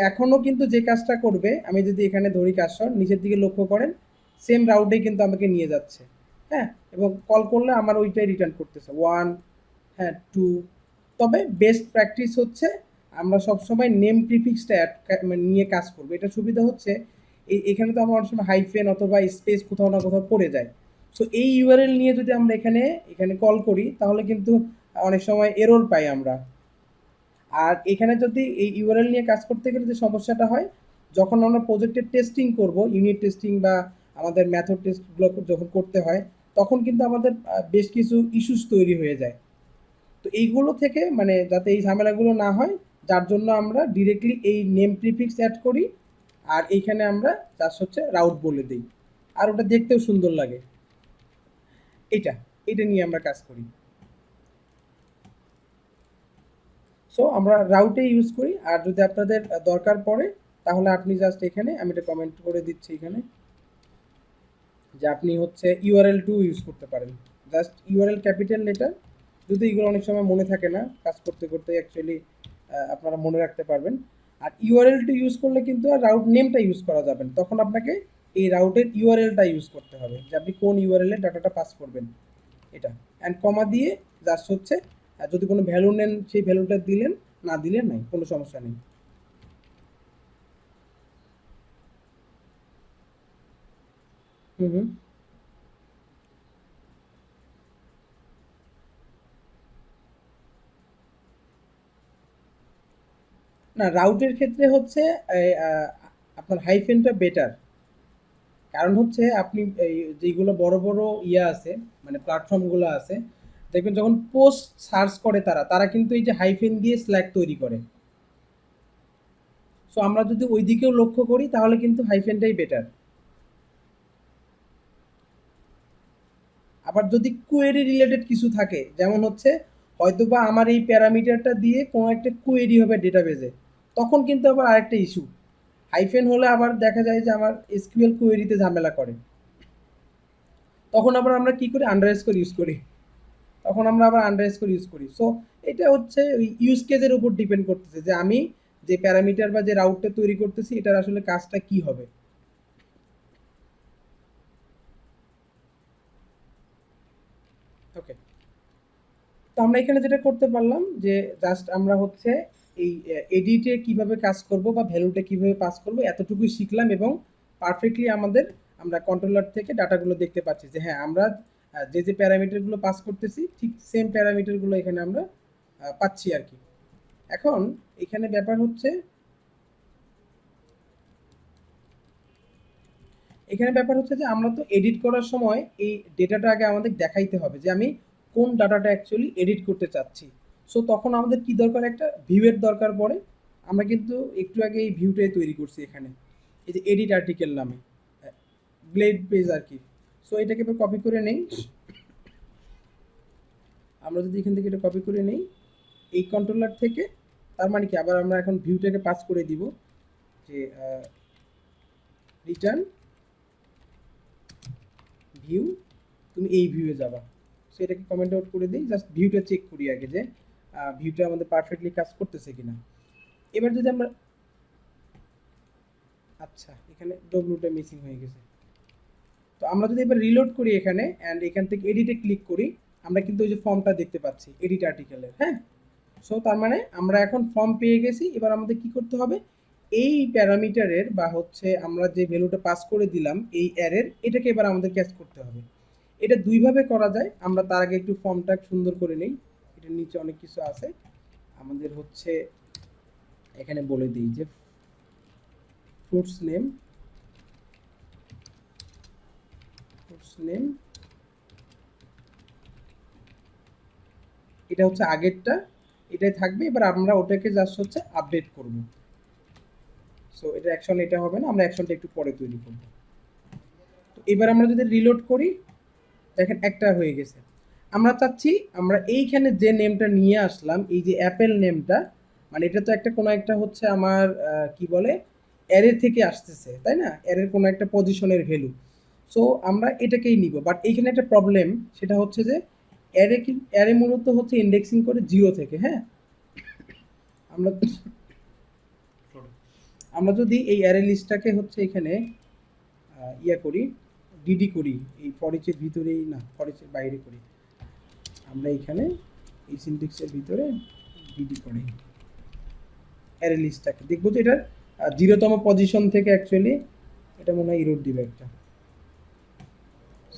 A: এখনো কিন্তু যে কাজটা করবে, আমি যদি এখানে ধরি কাজটা নিচের দিকে লক্ষ্য করেন, সেম রাউটে কিন্তু আমাকে নিয়ে যাচ্ছে। হ্যাঁ, এবং কল করলে আমার ওইটাই রিটার্ন করতেছে ওয়ান, হ্যাঁ টু। তবে বেস্ট প্র্যাকটিস হচ্ছে আমরা সবসময় নেম প্রিফিক্সটা মানে নিয়ে কাজ করবো। এটা সুবিধা হচ্ছে এখানে তো আমার অনেক সময় হাইফেন অথবা স্পেস কোথাও না কোথাও পড়ে যায়। সো এই ইউআরএল নিয়ে যদি আমরা এখানে এখানে কল করি তাহলে কিন্তু অনেক সময় এরর পাই আমরা। আর এখানে যদি এই ইউআরএল নিয়ে কাজ করতে গেলে যে সমস্যাটা হয়, যখন আমরা প্রজেক্টের টেস্টিং করব, ইউনিট টেস্টিং বা আমাদের মেথড টেস্টগুলো যখন করতে হয়, তখন কিন্তু আমাদের বেশ কিছু ইস্যুস তৈরি হয়ে যায়। তো এইগুলো থেকে মানে যাতে এই ঝামেলাগুলো না হয়, যার জন্য আমরা ডিরেক্টলি এই নেম প্রিফিক্স অ্যাড করি, আর এইখানে আমরা জাস্ট হচ্ছে রাউট বলে দিই, আর ওটা দেখতেও সুন্দর লাগে। এটা এটা নিয়ে আমরা কাজ করি। সো আমরা রাউটে ইউজ করি। আর যদি আপনাদের দরকার পড়ে তাহলে আপনি জাস্ট এখানে আমি এটা কমেন্ট করে দিচ্ছি এখানে যে আপনি হচ্ছে ইউআরএল টু ইউজ করতে পারেন। জাস্ট ইউআরএল ক্যাপিটাল লেটার, যদি এগুলো অনেক সময় মনে থাকে না কাজ করতে করতে অ্যাকচুয়ালি আপনারা মনে রাখতে পারবেন। আর ইউআরএল টু ইউজ করলে কিন্তু আর রাউট নেমটা ইউজ করা যাবে না, তখন আপনাকে এই রাউটের ইউআরএলটা ইউজ করতে হবে যে আপনি কোন ইউআরএল এ ডাটাটা পাস করবেন। এটা অ্যান্ড কমা দিয়ে জাস্ট হচ্ছে যদি কোনো ভ্যালু নেন সেই ভ্যালুটা দিলেন, না দিলে নাই, কোনো সমস্যা নেই। হুম হুম। না রাউটের ক্ষেত্রে হচ্ছে এই, আপনার হাইফেনটা বেটার। কারণ হচ্ছে আপনি এই যেগুলো বড় বড় ইয়ে আছে, মানে প্ল্যাটফর্মগুলো আছে, দেখবেন যখন পোস্ট সার্চ করে তারা তারা কিন্তু এই যে হাইফেন দিয়ে স্ল্যাগ তৈরি করে। সো আমরা যদি ওই দিকেও লক্ষ্য করি তাহলে কিন্তু হাইফেনটাই বেটার। আবার যদি কোয়েরি রিলেটেড কিছু থাকে, যেমন হচ্ছে হয়তোবা আমার এই প্যারামিটারটা দিয়ে কোনো একটা কোয়েরি হবে ডেটাবেজে, তখন কিন্তু আবার আরেকটা ইস্যু। হাইফেন হলে আবার দেখা যায় যে আমার এসকিউএল কোয়েরিতে ঝামেলা করে, তখন আবার আমরা কি করি আন্ডারস্কোর ইউজ করি। তখন আমরা আবার আন্ডারস্কোর ইউজ করি। সো এটা হচ্ছে ওই ইউজ কেসের উপর ডিপেন্ড করতেছে যে আমি যে প্যারামিটার বা যে রাউটটা তৈরি করতেছি এটার আসলে কাজটা কি হবে। ওকে, তো আমরা এখানে যেটা করতে পারলাম যে জাস্ট আমরা হচ্ছে এই এডিটে কিভাবে কাজ করব বা ভ্যালুটা কিভাবে পাস করব এতটুকুই শিখলাম, এবং পারফেক্টলি আমাদের আমরা কন্ট্রোলার থেকে ডাটাগুলো দেখতে পাচ্ছি যে হ্যাঁ আমরা যে যে প্যারামিটারগুলো পাস করতেছি ঠিক সেম প্যারামিটারগুলো এখানে আমরা পাচ্ছি আর কি। এখন এখানে ব্যাপার হচ্ছে, এখানে ব্যাপার হচ্ছে যে আমরা তো এডিট করার সময় এই ডেটাটা আগে আমাদের দেখাইতে হবে যে আমি কোন ডাটাটা অ্যাকচুয়ালি এডিট করতে চাচ্ছি। সো তখন আমাদের কি দরকার, একটা ভিউয়ের দরকার পড়ে। আমরা কিন্তু একটু আগে এই ভিউটাই তৈরি করছি এখানে, এই যে এডিট আর্টিকেল নামে ব্লেড পেজ আর কি। সো এটাকে এবার কপি করে নেই। আমরা যদি এখান থেকে এটা কপি করে নেই এই কন্ট্রোলার থেকে, তার মানে কি আবার আমরা এখন ভিউটাকে পাস করে দিব। যে রিটার্ন ভিউ, তুমি এই ভিউয়ে যাবা। সো এটাকে কমেন্ট আউট করে দিই, জাস্ট ভিউটা চেক করি আগে যে ভিউটা আমাদের পারফেক্টলি কাজ করতেছে কিনা। এবার যদি আমরা, আচ্ছা এখানে ডব্লুটা মিসিং হয়ে গেছে। তো আমরা যদি এবার রিলোড করি এখানে অ্যান্ড এখান থেকে এডিটে ক্লিক করি, আমরা কিন্তু ওই যে ফর্মটা দেখতে পাচ্ছি এডিট আর্টিকেলের। হ্যাঁ, সো তার মানে আমরা এখন ফর্ম পেয়ে গেছি। এবার আমাদের কি করতে হবে, এই প্যারামিটারের বা হচ্ছে আমরা যে ভ্যালুটা পাস করে দিলাম এই অ্যারের, এটাকে এবার আমাদের ক্যাচ করতে হবে। এটা দুইভাবে করা যায়। আমরা তার আগে একটু ফর্মটা সুন্দর করে নেই, এটার নিচে অনেক কিছু আছে। আমাদের হচ্ছে এখানে বলে দিই যে ফ্রুটস নেম, এটা হচ্ছে আগেরটা, এটাই থাকবে। এবার আমরা ওটাকে জাস্ট হচ্ছে আপডেট করব। সো এটা অ্যাকশন, এটা হবে না, আমরা অ্যাকশনটা একটু পরে তৈরি করব। তো এবার আমরা যদি রিলোড করি, দেখেন একটা হয়ে গেছে। আমরা চাচ্ছি আমরা এইখানে যে নেমটা নিয়ে আসলাম, এই যে অ্যাপেল নেমটা, মানে এটা তো একটা কোনো একটা হচ্ছে আমার কি বলে অ্যারে থেকে আসতেছে, তাই না, অ্যারের কোনো একটা পজিশনের ভ্যালু। সো আমরা এটাকেই নিব, বাট এইখানে একটা প্রবলেম, সেটা হচ্ছে যে অ্যারে মূলত হচ্ছে ইন্ডেক্সিং করে 0 থেকে। হ্যাঁ, আমরা আমরা যদি এই অ্যারে লিস্টটাকে হচ্ছে এখানে ইয়া করি, ডিডি করি, এই ফরিচের ভিতরেই না, ফরিচের বাইরে করি, আমরা এখানে এই সিনট্যাক্সের ভিতরে ডিডি করি অ্যারে লিস্টটাকে, দেখবো যে এটার 0তম পজিশন থেকে অ্যাকচুয়ালি এটা মনে হয় ইরোড দিবে একটা।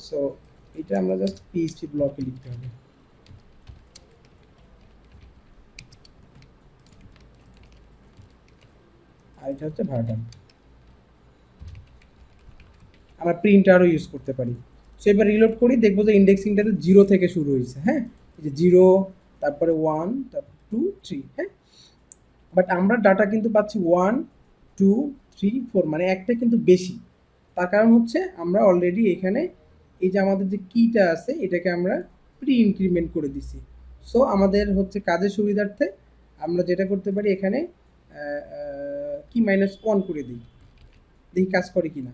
A: সো এটা আমরা জাস্ট পিএইচপি ব্লকে লিখতে হবে। আর এটা হচ্ছে ভার্ডান, আমরা প্রিন্টারও ইউজ করতে পারি। সো এবার রিলোড করি, দেখবো যে ইন্ডেক্সিংটাতে 0 থেকে শুরু হয়েছে। হ্যাঁ, এই যে 0, তারপরে 1, তারপর 2, 3। হ্যাঁ, বাট আমরা ডাটা কিন্তু পাচ্ছি 1, 2, 3, 4, মানে একটা কিন্তু বেশি। তার কারণ হচ্ছে আমরা অলরেডি এখানে এই যে আমাদের যে কিটা আছে এটাকে আমরা প্রি ইনক্রিমেন্ট করে দিছি। সো আমাদের হচ্ছে কাজের সুবিধার্থে আমরা যেটা করতে পারি, এখানে কি -1 করে দিই, দেখি কাজ করে কিনা।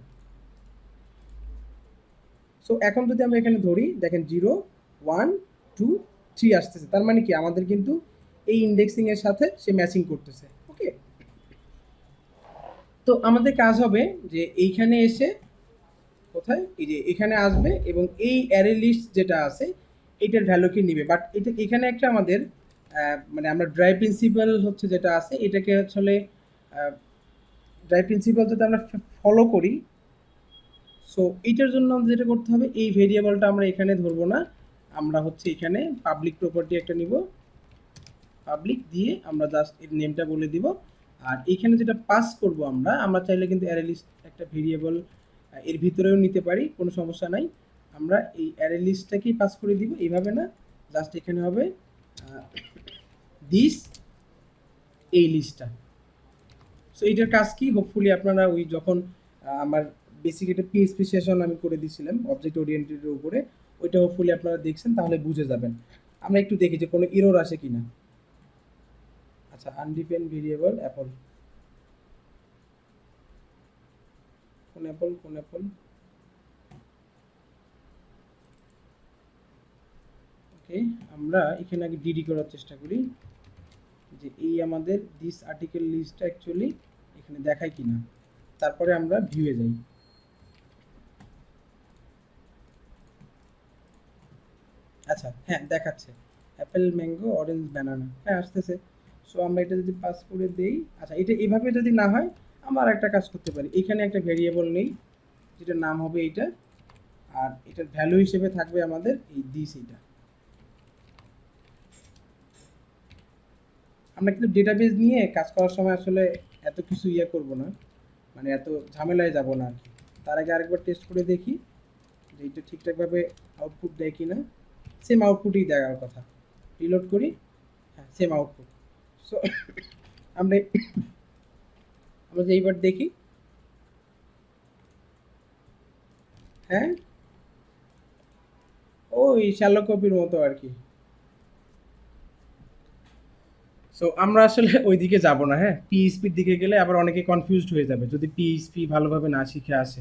A: সো এখন যদি আমরা এখানে ধরি, দেখেন 0, 1, 2, 3 আসতেছে, তার মানে কি আমাদের কিন্তু এই ইন্ডেক্সিং এর সাথে সে ম্যাচিং করতেছে। ওকে, তো আমাদের কাজ হবে যে এইখানে এসে কোথায়, এই যে এখানে আসবে এবং এই অ্যারে লিস্ট যেটা আছে এটার ভ্যালুকে নিবে। বাট এটা এখানে একটা আমাদের মানে আমরা ড্রাই প্রিন্সিপাল হচ্ছে যেটা আছে এটাকে আসলে ড্রাই প্রিন্সিপাল যদি আমরা ফলো করি, সো এইটার জন্য আমাদের যেটা করতে হবে, এই ভেরিয়েবলটা আমরা এখানে ধরবো না, আমরা হচ্ছে এখানে পাবলিক প্রপার্টি একটা নিব, পাবলিক দিয়ে আমরা জাস্ট এর নেমটা বলে দিব। আর এইখানে যেটা পাস করব আমরা আমরা চাইলে কিন্তু অ্যারে লিস্ট একটা ভেরিয়েবল এর ভিতরেও নিতে পারি, কোনো সমস্যা নাই। আমরা এই অ্যারে লিস্টটাকেই পাস করে দিব, এইভাবে না, জাস্ট এখানে হবে দিস, এই লিস্টটা। সো এইটার কাজ কি, হোপফুলি আপনারা ওই যখন আমার বেসিক একটা পিএইচপি সেশন আমি করে দিয়েছিলাম অবজেক্ট ওরিয়েন্টেডের উপরে, ওইটা হোপফুলি আপনারা দেখছেন, তাহলে বুঝে যাবেন। আমরা একটু দেখি যে কোনো এরর আসে কিনা। আচ্ছা, আনডিফাইন্ড ভেরিয়েবল অ্যাপল, কোন অ্যাপল, কোন অ্যাপল, ওকে। আমরা এখানে আগে ডিডি করার চেষ্টা করি যে এই আমাদের দিস আর্টিকেল লিস্টটা অ্যাকচুয়ালি এখানে দেখায় কিনা, তারপরে আমরা ভিউয়ে যাই। আচ্ছা হ্যাঁ, দেখাচ্ছে অ্যাপেল, ম্যাঙ্গো, অরেঞ্জ, ব্যানানা, হ্যাঁ আসতেছে। সো আমরা এটা যদি পাস করে দেই, আচ্ছা এটা এভাবে যদি না হয় আমরা একটা কাজ করতে পারি, এখানে একটা ভেরিয়েবল নেই যেটার নাম হবে এইটা, আর এটার ভ্যালু হিসেবে থাকবে আমাদের এই দিস। এইটা আমরা কিন্তু ডেটাবেস নিয়ে কাজ করার সময় আসলে এত কিছু ইয়ে করব না, মানে এত ঝামেলায় যাব না আর কি। তার আগে আরেকবার টেস্ট করে দেখি যে এটা ঠিকঠাকভাবে আউটপুট দেয় কিনা। সেম আউটপুটই দেওয়ার কথা, রিলোড করি, হ্যাঁ সেম আউটপুট। সো আমরা আমরা যে এইবার দেখি, হ্যাঁ ওই শ্যালো কপির মতো আর কি। সো আমরা আসলে ওইদিকে যাব না, হ্যাঁ? পিএইচপির দিকে গেলে আবার অনেকে কনফিউজড হয়ে যাবে যদি পিএইচপি ভালোভাবে না শিখে আসে।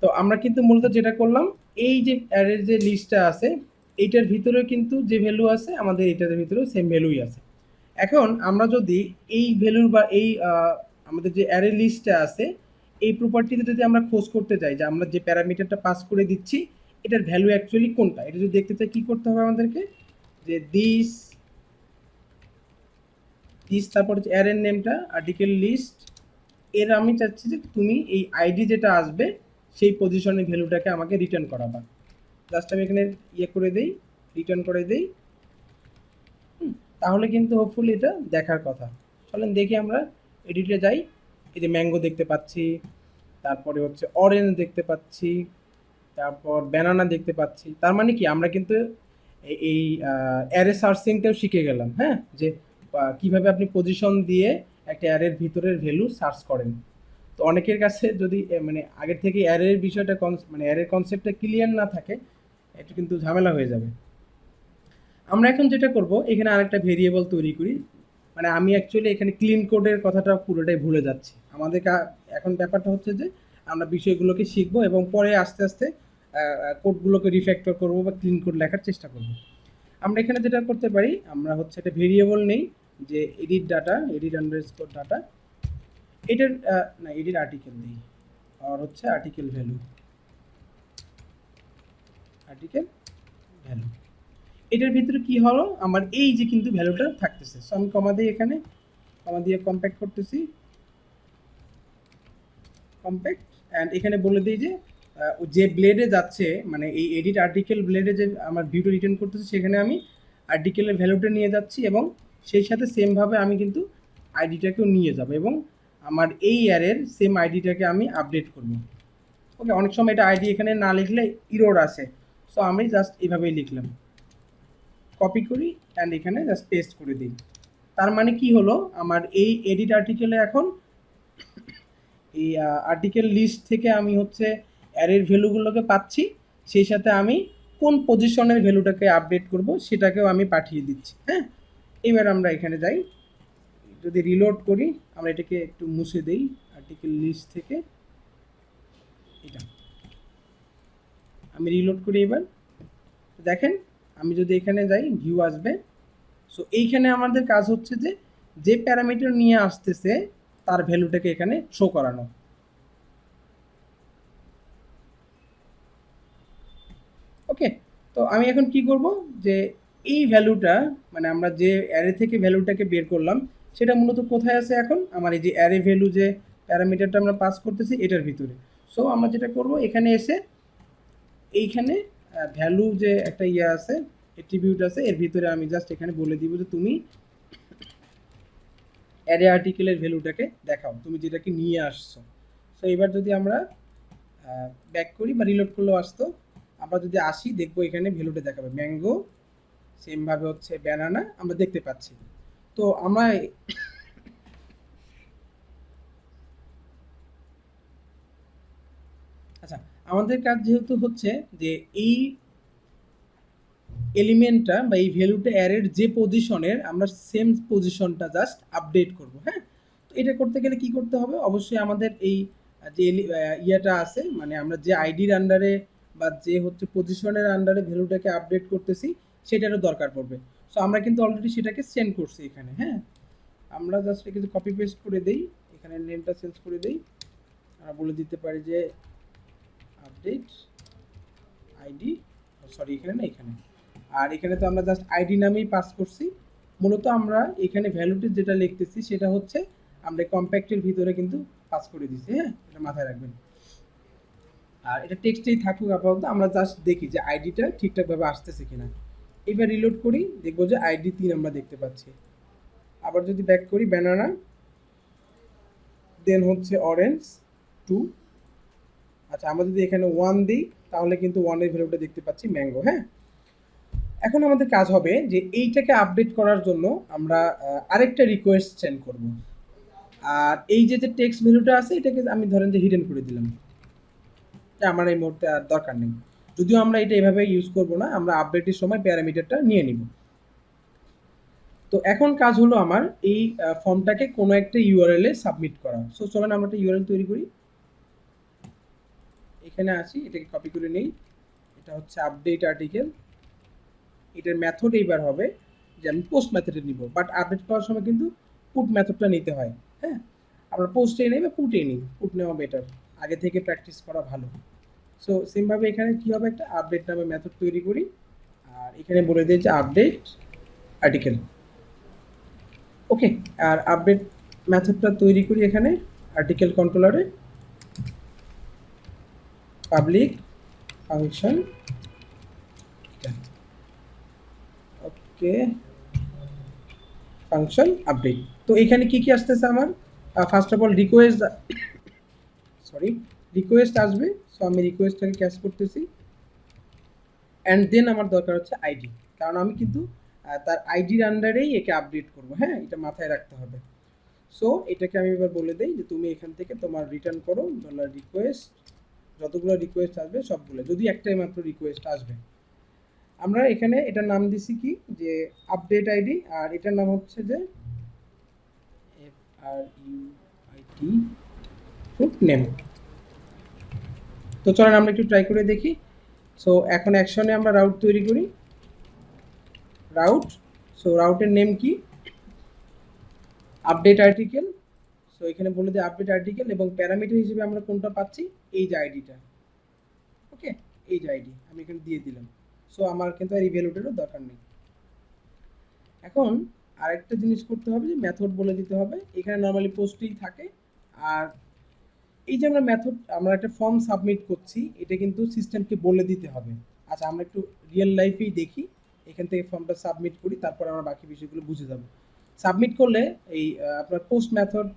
A: তো আমরা কিন্তু মূলত যেটা করলাম, এই যে অ্যারের যে লিস্টটা আছে, এইটার ভিতরেও কিন্তু যে ভ্যালু আছে আমাদের এটার ভিতরেও সেম ভ্যালুই আছে। এখন আমরা যদি এই ভ্যালুর বা এই আমাদের যে অ্যারে লিস্টটা আছে, এই প্রপার্টিতে যদি আমরা খোঁজ করতে যাই যে আমরা যে প্যারামিটারটা পাস করে দিচ্ছি এটার ভ্যালু অ্যাকচুয়ালি কোনটা, এটা যদি দেখতে চাই কী করতে হবে আমাদেরকে, যে দিস দিস তারপর হচ্ছে অ্যারের নেমটা আর্টিকেল লিস্ট, এর আমি চাচ্ছি যে তুমি এই আইডি যেটা আসবে সেই পজিশনের ভ্যালুটাকে আমাকে রিটার্ন করাবা। জাস্ট আমি এখানে ইয়ে করে দেই, রিটার্ন করে দেই। তাহলে কিন্তু হোপফুলি এটা দেখার কথা। চলেন দেখি আমরা এডিটে যাই। এই যে ম্যাঙ্গো দেখতে পাচ্ছি, তারপরে হচ্ছে অরেঞ্জ দেখতে পাচ্ছি, তারপর ব্যানানা দেখতে পাচ্ছি। তার মানে কি আমরা কিন্তু এই অ্যারে সার্চিংটাও শিখে গেলাম, হ্যাঁ? যে কিভাবে আপনি পজিশন দিয়ে একটা অ্যারের ভিতরের ভ্যালু সার্চ করেন। তো অনেকের কাছে যদি মানে আগের থেকে অ্যারের বিষয়টা মানে অ্যারের কনসেপ্টটা ক্লিয়ার না থাকে, এটা কিন্তু ঝামেলা হয়ে যাবে। আমরা এখন যেটা করব, এখানে আরেকটা ভেরিয়েবল তৈরি করি। মানে আমি অ্যাকচুয়ালি এখানে ক্লিন কোডের কথাটা পুরোটাই ভুলে যাচ্ছি। আমাদের এখন ব্যাপারটা হচ্ছে যে আমরা বিষয়গুলোকে শিখবো এবং পরে আস্তে আস্তে কোডগুলোকে রিফ্যাক্টর করব বা ক্লিন কোড লেখার চেষ্টা করব। আমরা এখানে যেটা করতে পারি, আমরা হচ্ছে একটা ভেরিয়েবল নেই, যে edit data, edit underscore data, এটার না এডিট আর্টিকেল নেই, আর হচ্ছে আর্টিকেল ভ্যালু, আর্টিকেল ভ্যালু। এটার ভিতরে কি হলো, আমার এই যে কিন্তু ভ্যালুটা থাকতেছে। সো আমি কমা দিই, এখানে কমা দিয়ে কম্প্যাক্ট করতেছি, কম্প্যাক্ট, অ্যান্ড এখানে বলে দিই যে যে ব্লেডে যাচ্ছে, মানে এই এডিট আর্টিকেল ব্লেডে যে আমার ভিউটা রিটার্ন করতেছে সেখানে আমি আর্টিকেলের ভ্যালুটা নিয়ে যাচ্ছি এবং সেই সাথে সেমভাবে আমি কিন্তু আইডিটাকেও নিয়ে যাব এবং আমার এই ইয়ারের সেম আইডিটাকে আমি আপডেট করব। ওকে, অনেক সময় এটা আইডি এখানে না লিখলে ইরোর আসে। সো আমি জাস্ট এইভাবেই লিখলাম, কপি করি অ্যান্ড এখানে জাস্ট পেস্ট করে দিই। তার মানে কি হলো, আমার এই এডিট আর্টিকেলে এখন এই আর্টিকেল লিস্ট থেকে আমি হচ্ছে অ্যারের ভ্যালুগুলোকে পাচ্ছি, সেই সাথে আমি কোন পজিশনের ভ্যালুটাকে আপডেট করব সেটাকেও আমি পাঠিয়ে দিচ্ছি, হ্যাঁ? এবার আমরা এখানে যাই, যদি রিলোড করি, আমরা এটাকে একটু মুছে দেই আর্টিকেল লিস্ট থেকে, এটা আমি রিলোড করি। এবার দেখেন আমি যদি এখানে যাই ভিউ আসবে। সো এইখানে আমাদের কাজ হচ্ছে যে যে প্যারামিটার নিয়ে আসতেছে তার ভ্যালুটাকে এখানে শো করানো। ওকে, তো আমি এখন কি করব, যে এই ভ্যালুটা মানে আমরা যে অ্যারে থেকে ভ্যালুটাকে বের করলাম সেটা মূলত কোথায় আছে, এখন আমার এই যে অ্যারে ভ্যালু যে প্যারামিটারটা আমরা পাস করতেছি এটার ভিতরে। সো আমরা যেটা করব, এখানে এসে এইখানে ভ্যালু যে একটা ইয়ে আছে, অ্যাট্রিবিউট আছে, এর ভিতরে আমি জাস্ট এখানে বলে দিব যে তুমি অ্যারে আর্টিকেলের ভ্যালুটাকে দেখাও, তুমি যেটাকে নিয়ে আসছো। সো এবার যদি আমরা ব্যাক করি বা রিলোড করলেও আসতো, আমরা যদি আসি দেখবো এখানে ভ্যালুটা দেখাবে ম্যাঙ্গো, সেমভাবে হচ্ছে ব্যানানা আমরা দেখতে পাচ্ছি। তো আমরা আচ্ছা, আমাদের কাজ যেহেতু হচ্ছে যে এই এলিমেন্টটা বা এই ভ্যালুটা অ্যারের যে পজিশনের আমরা সেম পজিশনটা জাস্ট আপডেট করব, হ্যাঁ? তো এটা করতে গেলে কি করতে হবে, অবশ্যই আমাদের এই যে ইয়েটা আছে, মানে আমরা যে আইডির আন্ডারে বা যে হচ্ছে পজিশনের আন্ডারে ভ্যালুটাকে আপডেট করতেছি সেটারও দরকার পড়বে। সো আমরা কিন্তু অলরেডি সেটাকে সেন্ড করছি এখানে, হ্যাঁ? আমরা জাস্ট এখানে কপি পেস্ট করে দেই, এখানে নেমটা চেঞ্জ করে দেই, আমরা বলে দিতে পারি যে আপডেট আইডি, সরি এখানে না এখানে, আর এখানে তো আমরা জাস্ট আইডি নামেই পাস করছি। মূলত আমরা এখানে ভ্যালুটি যেটা লিখতেছি সেটা হচ্ছে আমরা কম্প্যাক্টের ভিতরে কিন্তু পাস করে দিছি, হ্যাঁ? এটা মাথায় রাখবেন। আর এটা টেক্সটেই থাকুক আপাতত, আমরা জাস্ট দেখি যে আইডিটা ঠিকঠাকভাবে আসতেছে কিনা। এবার রিলোড করি, দেখবো যে আইডি 3 আমরা দেখতে পাচ্ছি। আবার যদি ব্যাক করি ব্যানানা, দেন হচ্ছে অরেঞ্জ 2। আচ্ছা, আমরা যদি এখানে 1 দিই তাহলে কিন্তু 1 এর ভ্যালুটা দেখতে পাচ্ছি ম্যাঙ্গো, হ্যাঁ? এখন আমাদের কাজ হবে যে এইটাকে আপডেট করার জন্য আমরা আরেকটা রিকোয়েস্ট সেন্ড করব। আর এই যে টেক্সট ভ্যালুটা আছে এটাকে আমি ধরেন যে হিডেন করে দিলাম, যে আমার এই মুহূর্তে আর দরকার নেই। যদিও আমরা এটা এভাবে ইউজ করব না, আমরা আপডেটের সময় প্যারামিটারটা নিয়ে নিব। তো এখন কাজ হলো আমার এই ফর্মটাকে কোনো একটা ইউআরএল এ সাবমিট করা। সো চলেন আমরা একটা ইউআরএল তৈরি করি। এখানে আসি, এটাকে কপি করে নেই। এটা হচ্ছে আপডেট আর্টিকেল। এটার মেথড এইবার হবে যে আমি পোস্ট মেথডে নিব, বাট আপডেট করার সময় কিন্তু পুট মেথডটা নিতে হয়। হ্যাঁ, আমরা পোস্টে নেই বা পুটে নিই, পুট নেওয়া বেটার, আগে থেকে প্র্যাকটিস করা ভালো। সো সেমভাবে এখানে কি হবে, একটা আপডেট নামে মেথড তৈরি করি, আর এখানে বলে দিই যে আপডেট আর্টিকেল। ওকে, আর আপডেট মেথডটা তৈরি করি এখানে আর্টিকেল কন্ট্রোলারে, পাবলিক ফাংশন। ওকে, ফাংশন আপডেট। তো এখানে কি কি আসতেছে আমার, first of all request, sorry, request আসবে। সো আমি রিকোয়েস্টটাকে ক্যাচ করতেছি, অ্যান্ড দেন আমার দরকার হচ্ছে আইডি, কারণ আমি কিন্তু তার আইডির আন্ডারেই একে আপডেট করব। হ্যাঁ, এটা মাথায় রাখতে হবে। সো এটাকে আমি এবার বলে দিই যে তুমি এখান থেকে তোমার রিটার্ন করো ডলার রিকোয়েস্ট, যতগুলো রিকোয়েস্ট আসবে সবগুলো, যদি একটাই মাত্র রিকোয়েস্ট আসবে। আমরা এখানে এটার নাম দিছি কি, যে আপডেট আইডি, আর এটার নাম হচ্ছে যে FRUIT ফুট নেম। তো চলেন আমরা একটু ট্রাই করে দেখি। সো এখন অ্যাকশনে আমরা রাউট তৈরি করি, রাউট। সো রাউটের নেম কি, আপডেট আর্টিকেল। সো এখানে বলে দিই আপডেট আর্টিকেল, এবং প্যারামিটার হিসেবে আমরা কোনটা পাচ্ছি, এই যে আইডিটা। ওকে, এই যে আইডি আমি এখানে দিয়ে দিলাম। সো আমার কিন্তু আর এই ভ্যালুটারও দরকার নেই। এখন আরেকটা জিনিস করতে হবে, যে মেথড বলে দিতে হবে। এখানে নর্মালি পোস্টেই থাকে, আর এই যে আমরা মেথড, আমরা একটা ফর্ম সাবমিট করছি, এটা কিন্তু সিস্টেমকে বলে দিতে হবে। আচ্ছা, আমরা একটু রিয়েল লাইফেই দেখি, এখান থেকে ফর্মটা সাবমিট করি, তারপর আমরা বাকি বিষয়গুলো বুঝে যাব। সাবমিট করলে এই আপনার পোস্ট মেথড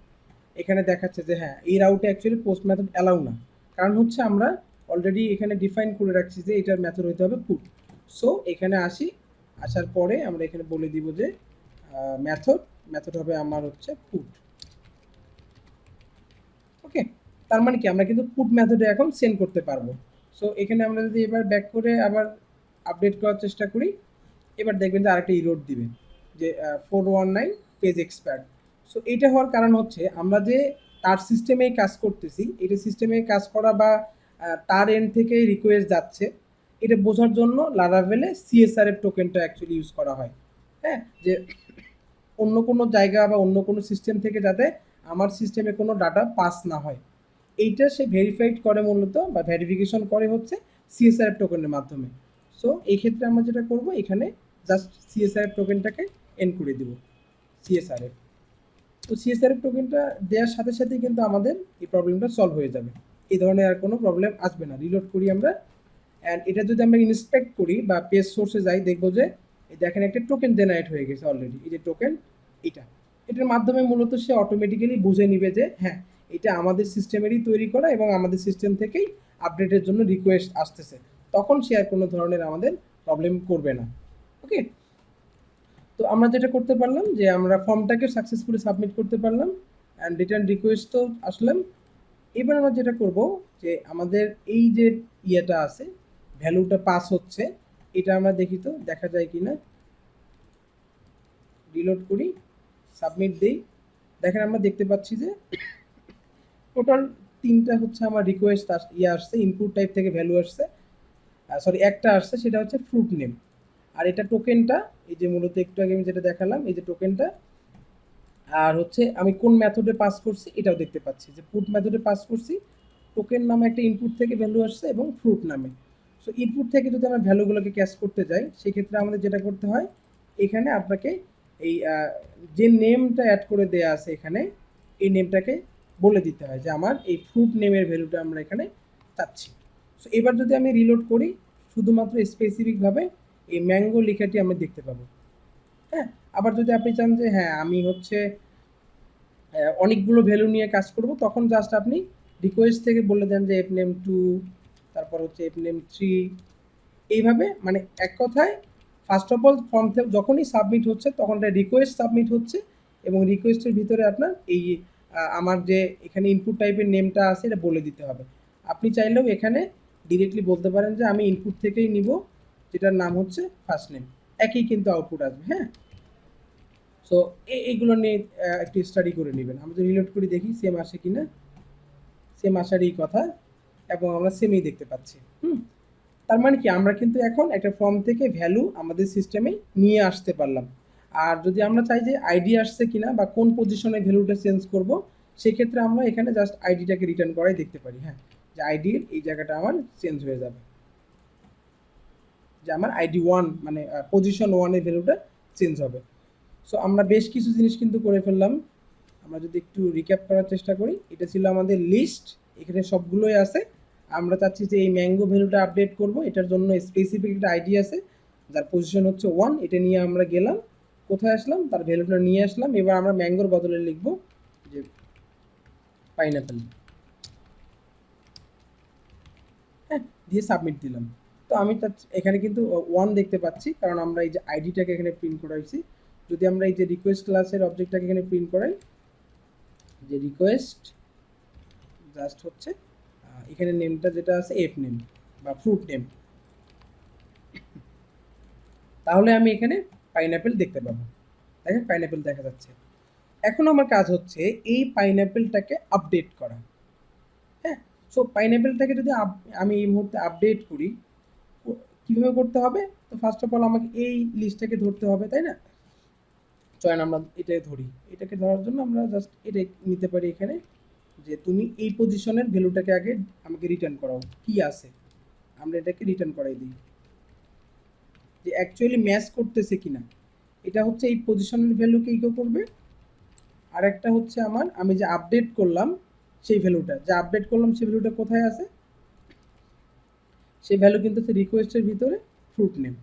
A: এখানে দেখাচ্ছে যে হ্যাঁ, এই রাউটে অ্যাকচুয়ালি পোস্ট মেথড অ্যালাউ না, কারণ হচ্ছে আমরা অলরেডি এখানে ডিফাইন করে রাখছি যে এটার মেথড হতে হবে পুট। সো এখানে আসি, আসার পরে আমরা এখানে বলে দিব যে মেথড মেথড হবে আমার হচ্ছে পুট। ওকে, তার মানে কি, আমরা কিন্তু পুট মেথডে এখন সেন্ড করতে পারবো। সো এখানে আমরা যদি এবার ব্যাক করে আবার আপডেট করার চেষ্টা করি, এবার দেখবেন যে আরেকটা ইরোড দিবে যে 419 পেজ এক্সপায়ার্ড। সো এইটা হওয়ার কারণ হচ্ছে আমরা যে তার সিস্টেমে কাজ করতেছি, এটা সিস্টেমে কাজ করা বা তার এন্ড থেকে রিকোয়েস্ট যাচ্ছে, এটা বোঝার জন্য লারাভেলে সিএসআরএফ টোকেনটা অ্যাকচুয়ালি ইউজ করা হয়। হ্যাঁ, যে অন্য কোনো জায়গা বা অন্য কোনো সিস্টেম থেকে যাতে আমার সিস্টেমে কোনো ডাটা পাস না হয়, এইটা সে ভেরিফাইড করে মূলত, বা ভেরিফিকেশন করে হচ্ছে সিএসআরএফ টোকেনের মাধ্যমে। সো এই ক্ষেত্রে আমরা যেটা করব, এখানে জাস্ট সিএসআরএফ টোকেনটাকে এন্ড করে দিব, সিএসআরএফ। তো সিএসআরএফ টোকেনটা দেওয়ার সাথে সাথেই কিন্তু আমাদের এই প্রবলেমটা সলভ হয়ে যাবে, এই ধরনের আর কোনো প্রবলেম আসবে না। রিলোড করি আমরা, অ্যান্ড এটা যদি আমরা ইন্সপেক্ট করি বা পেজ সোর্সে যাই, দেখবো যে দেখেন একটা টোকেন জেনারেট হয়ে গেছে অলরেডি, এই যে টোকেন, এটা, এটার মাধ্যমে মূলত সে অটোমেটিক্যালি বুঝে নিবে যে হ্যাঁ, এটা আমাদের সিস্টেমেরই তৈরি করা এবং আমাদের সিস্টেম থেকেই আপডেটের জন্য রিকোয়েস্ট আসতেছে, তখন সে আর কোনো ধরনের আমাদের প্রবলেম করবে না। ওকে, তো আমরা যেটা করতে পারলাম, যে আমরা ফর্মটাকে সাকসেসফুলি সাবমিট করতে পারলাম, অ্যান্ড রিটার্ন রিকোয়েস্ট তো আসলাম। এবার আমরা যেটা করব, যে আমাদের এই যে ইয়েটা আছে, ভ্যালুটা পাস হচ্ছে, এটা আমরা দেখি তো দেখা যায় কি না। রিলোড করি, সাবমিট দিই, দেখেন আমরা দেখতে পাচ্ছি যে টোটাল তিনটা হচ্ছে আমার রিকোয়েস্ট আসছে, ইনপুট টাইপ থেকে ভ্যালু আসছে, সরি একটা আসছে, সেটা হচ্ছে ফ্রুট নেম। আর এটা টোকেনটা, এই যে মূলত একটু আগে আমি যেটা দেখালাম, এই যে টোকেনটা, আর হচ্ছে আমি কোন মেথডে পাস করছি এটাও দেখতে পাচ্ছি, যে পুট মেথডে পাস করছি, টোকেন নামে একটা ইনপুট থেকে ভ্যালু আসছে, এবং ফ্রুট নামে। সো ইনপুট থেকে যদি আমরা ভ্যালুগুলোকে ক্যাচ করতে যাই, সেক্ষেত্রে আমাদের যেটা করতে হয়, এখানে আপনাকে এই যে নেমটা অ্যাড করে দেওয়া আছে এখানে, এই নেমটাকে বলে দিতে হয় যে আমার এই ফ্রুট নেমের ভ্যালুটা আমরা এখানে চাচ্ছি। সো এবার যদি আমি রিলোড করি, শুধুমাত্র স্পেসিফিকভাবে এই ম্যাঙ্গো লেখাটি আমরা দেখতে পাবো। হ্যাঁ, আবার যদি আপনি চান যে হ্যাঁ, আমি হচ্ছে অনেকগুলো ভ্যালু নিয়ে কাজ করব, তখন জাস্ট আপনি রিকোয়েস্ট থেকে বলে দেন যে এফ নেম 2, তারপর হচ্ছে এফ নেম 3, এইভাবে, মানে এক কথায় ফার্স্ট অফ অল ফর্ম থেকে যখনই সাবমিট হচ্ছে, তখন একটা রিকোয়েস্ট সাবমিট হচ্ছে, এবং রিকোয়েস্টের ভিতরে আপনার এই আমার যে এখানে ইনপুট টাইপের নেমটা আছে এটা বলে দিতে হবে। আপনি চাইলেও এখানে ডিরেক্টলি বলতে পারেন যে আমি ইনপুট থেকেই নিব, যেটার নাম হচ্ছে ফার্স্ট নেম, একই কিন্তু আউটপুট আসবে। হ্যাঁ, সো এইগুলো নিয়ে একটু স্টাডি করে নেবেন। আমরা যদি রিলোড করি দেখি সেম আসে কিনা, সেম আসারই কথা, এবং আমরা সেমই দেখতে পাচ্ছি। তার মানে কি আমরা কিন্তু এখন একটা ফর্ম থেকে ভ্যালু আমাদের সিস্টেমে নিয়ে আসতে পারলাম। আর যদি আমরা চাই যে আইডি আসছে কিনা বা কোন পজিশনে ভ্যালুটা চেঞ্জ করব, সেক্ষেত্রে আমরা এখানে জাস্ট আইডিটাকে রিটার্ন করাই দেখতে পারি, হ্যাঁ, যে আইডির এই জায়গাটা আমার চেঞ্জ হয়ে যাবে, যে আমার আইডি ওয়ান মানে পজিশন ওয়ানের ভ্যালুটা চেঞ্জ হবে। সো আমরা বেশ কিছু জিনিস কিন্তু করে ফেললাম। আমরা যদি একটু রিক্যাপ করার চেষ্টা করি, এটা ছিল আমাদের লিস্ট, এখানে সবগুলোই আছে। আমরা চাচ্ছি যে এই ম্যাঙ্গো ভ্যালুটা আপডেট করব, এটার জন্য স্পেসিফিক একটা আইডি আছে যার পজিশন হচ্ছে ওয়ান, এটা নিয়ে আমরা গেলাম, কোথায় আসলাম, তার ভ্যালুটা নিয়ে আসলাম। এবার আমরা ম্যাঙ্গোর বদলে লিখব যে পাইনাপেল, হ্যাঁ, দিয়ে সাবমিট দিলাম। তো আমি এখানে কিন্তু ওয়ান দেখতে পাচ্ছি, কারণ আমরা এই যে আইডিটাকে এখানে প্রিন্ট করাইছি। যদি আমরা এই যে রিকোয়েস্ট ক্লাসের অবজেক্টটাকে এখানে প্রিন্ট করাই, যে রিকোয়েস্ট জাস্ট হচ্ছে এখানে নেমটা যেটা আছে এফ নেম বা ফ্রুট নেম, তাহলে আমি এখানে পাইনাপেল দেখতে পাবো। দেখেন পাইনাপেল দেখা যাচ্ছে। এখন আমার কাজ হচ্ছে এই পাইনাপেলটাকে আপডেট করা, হ্যাঁ। সো পাইনাপেলটাকে যদি আমি এই মুহূর্তে আপডেট করি, কিভাবে করতে হবে? তো ফার্স্ট অফ অল আমাকে এই লিস্টটাকে ধরতে হবে, তাই না? চয়ন আমরা এটাকে ধরি, এটাকে ধরার জন্য আমরা জাস্ট এটা নিতে পারি এখানে, যে তুমি এই পজিশনের ভ্যালুটাকে আগে আমাকে রিটার্ন করাও, কি আছে আমরা এটাকে রিটার্ন করাই দিই, যে অ্যাকচুয়ালি ম্যাচ করতেছে কিনা। এটা হচ্ছে এই পজিশনের ভ্যালুকে ইকো করবে, আর একটা হচ্ছে আমার আমি যে আপডেট করলাম সেই ভ্যালুটা, যে আপডেট করলাম সেই ভ্যালুটা কোথায় আছে, সেই ভ্যালু কিন্তু হচ্ছে রিকোয়েস্টের ভিতরে ফ্রুট নেম।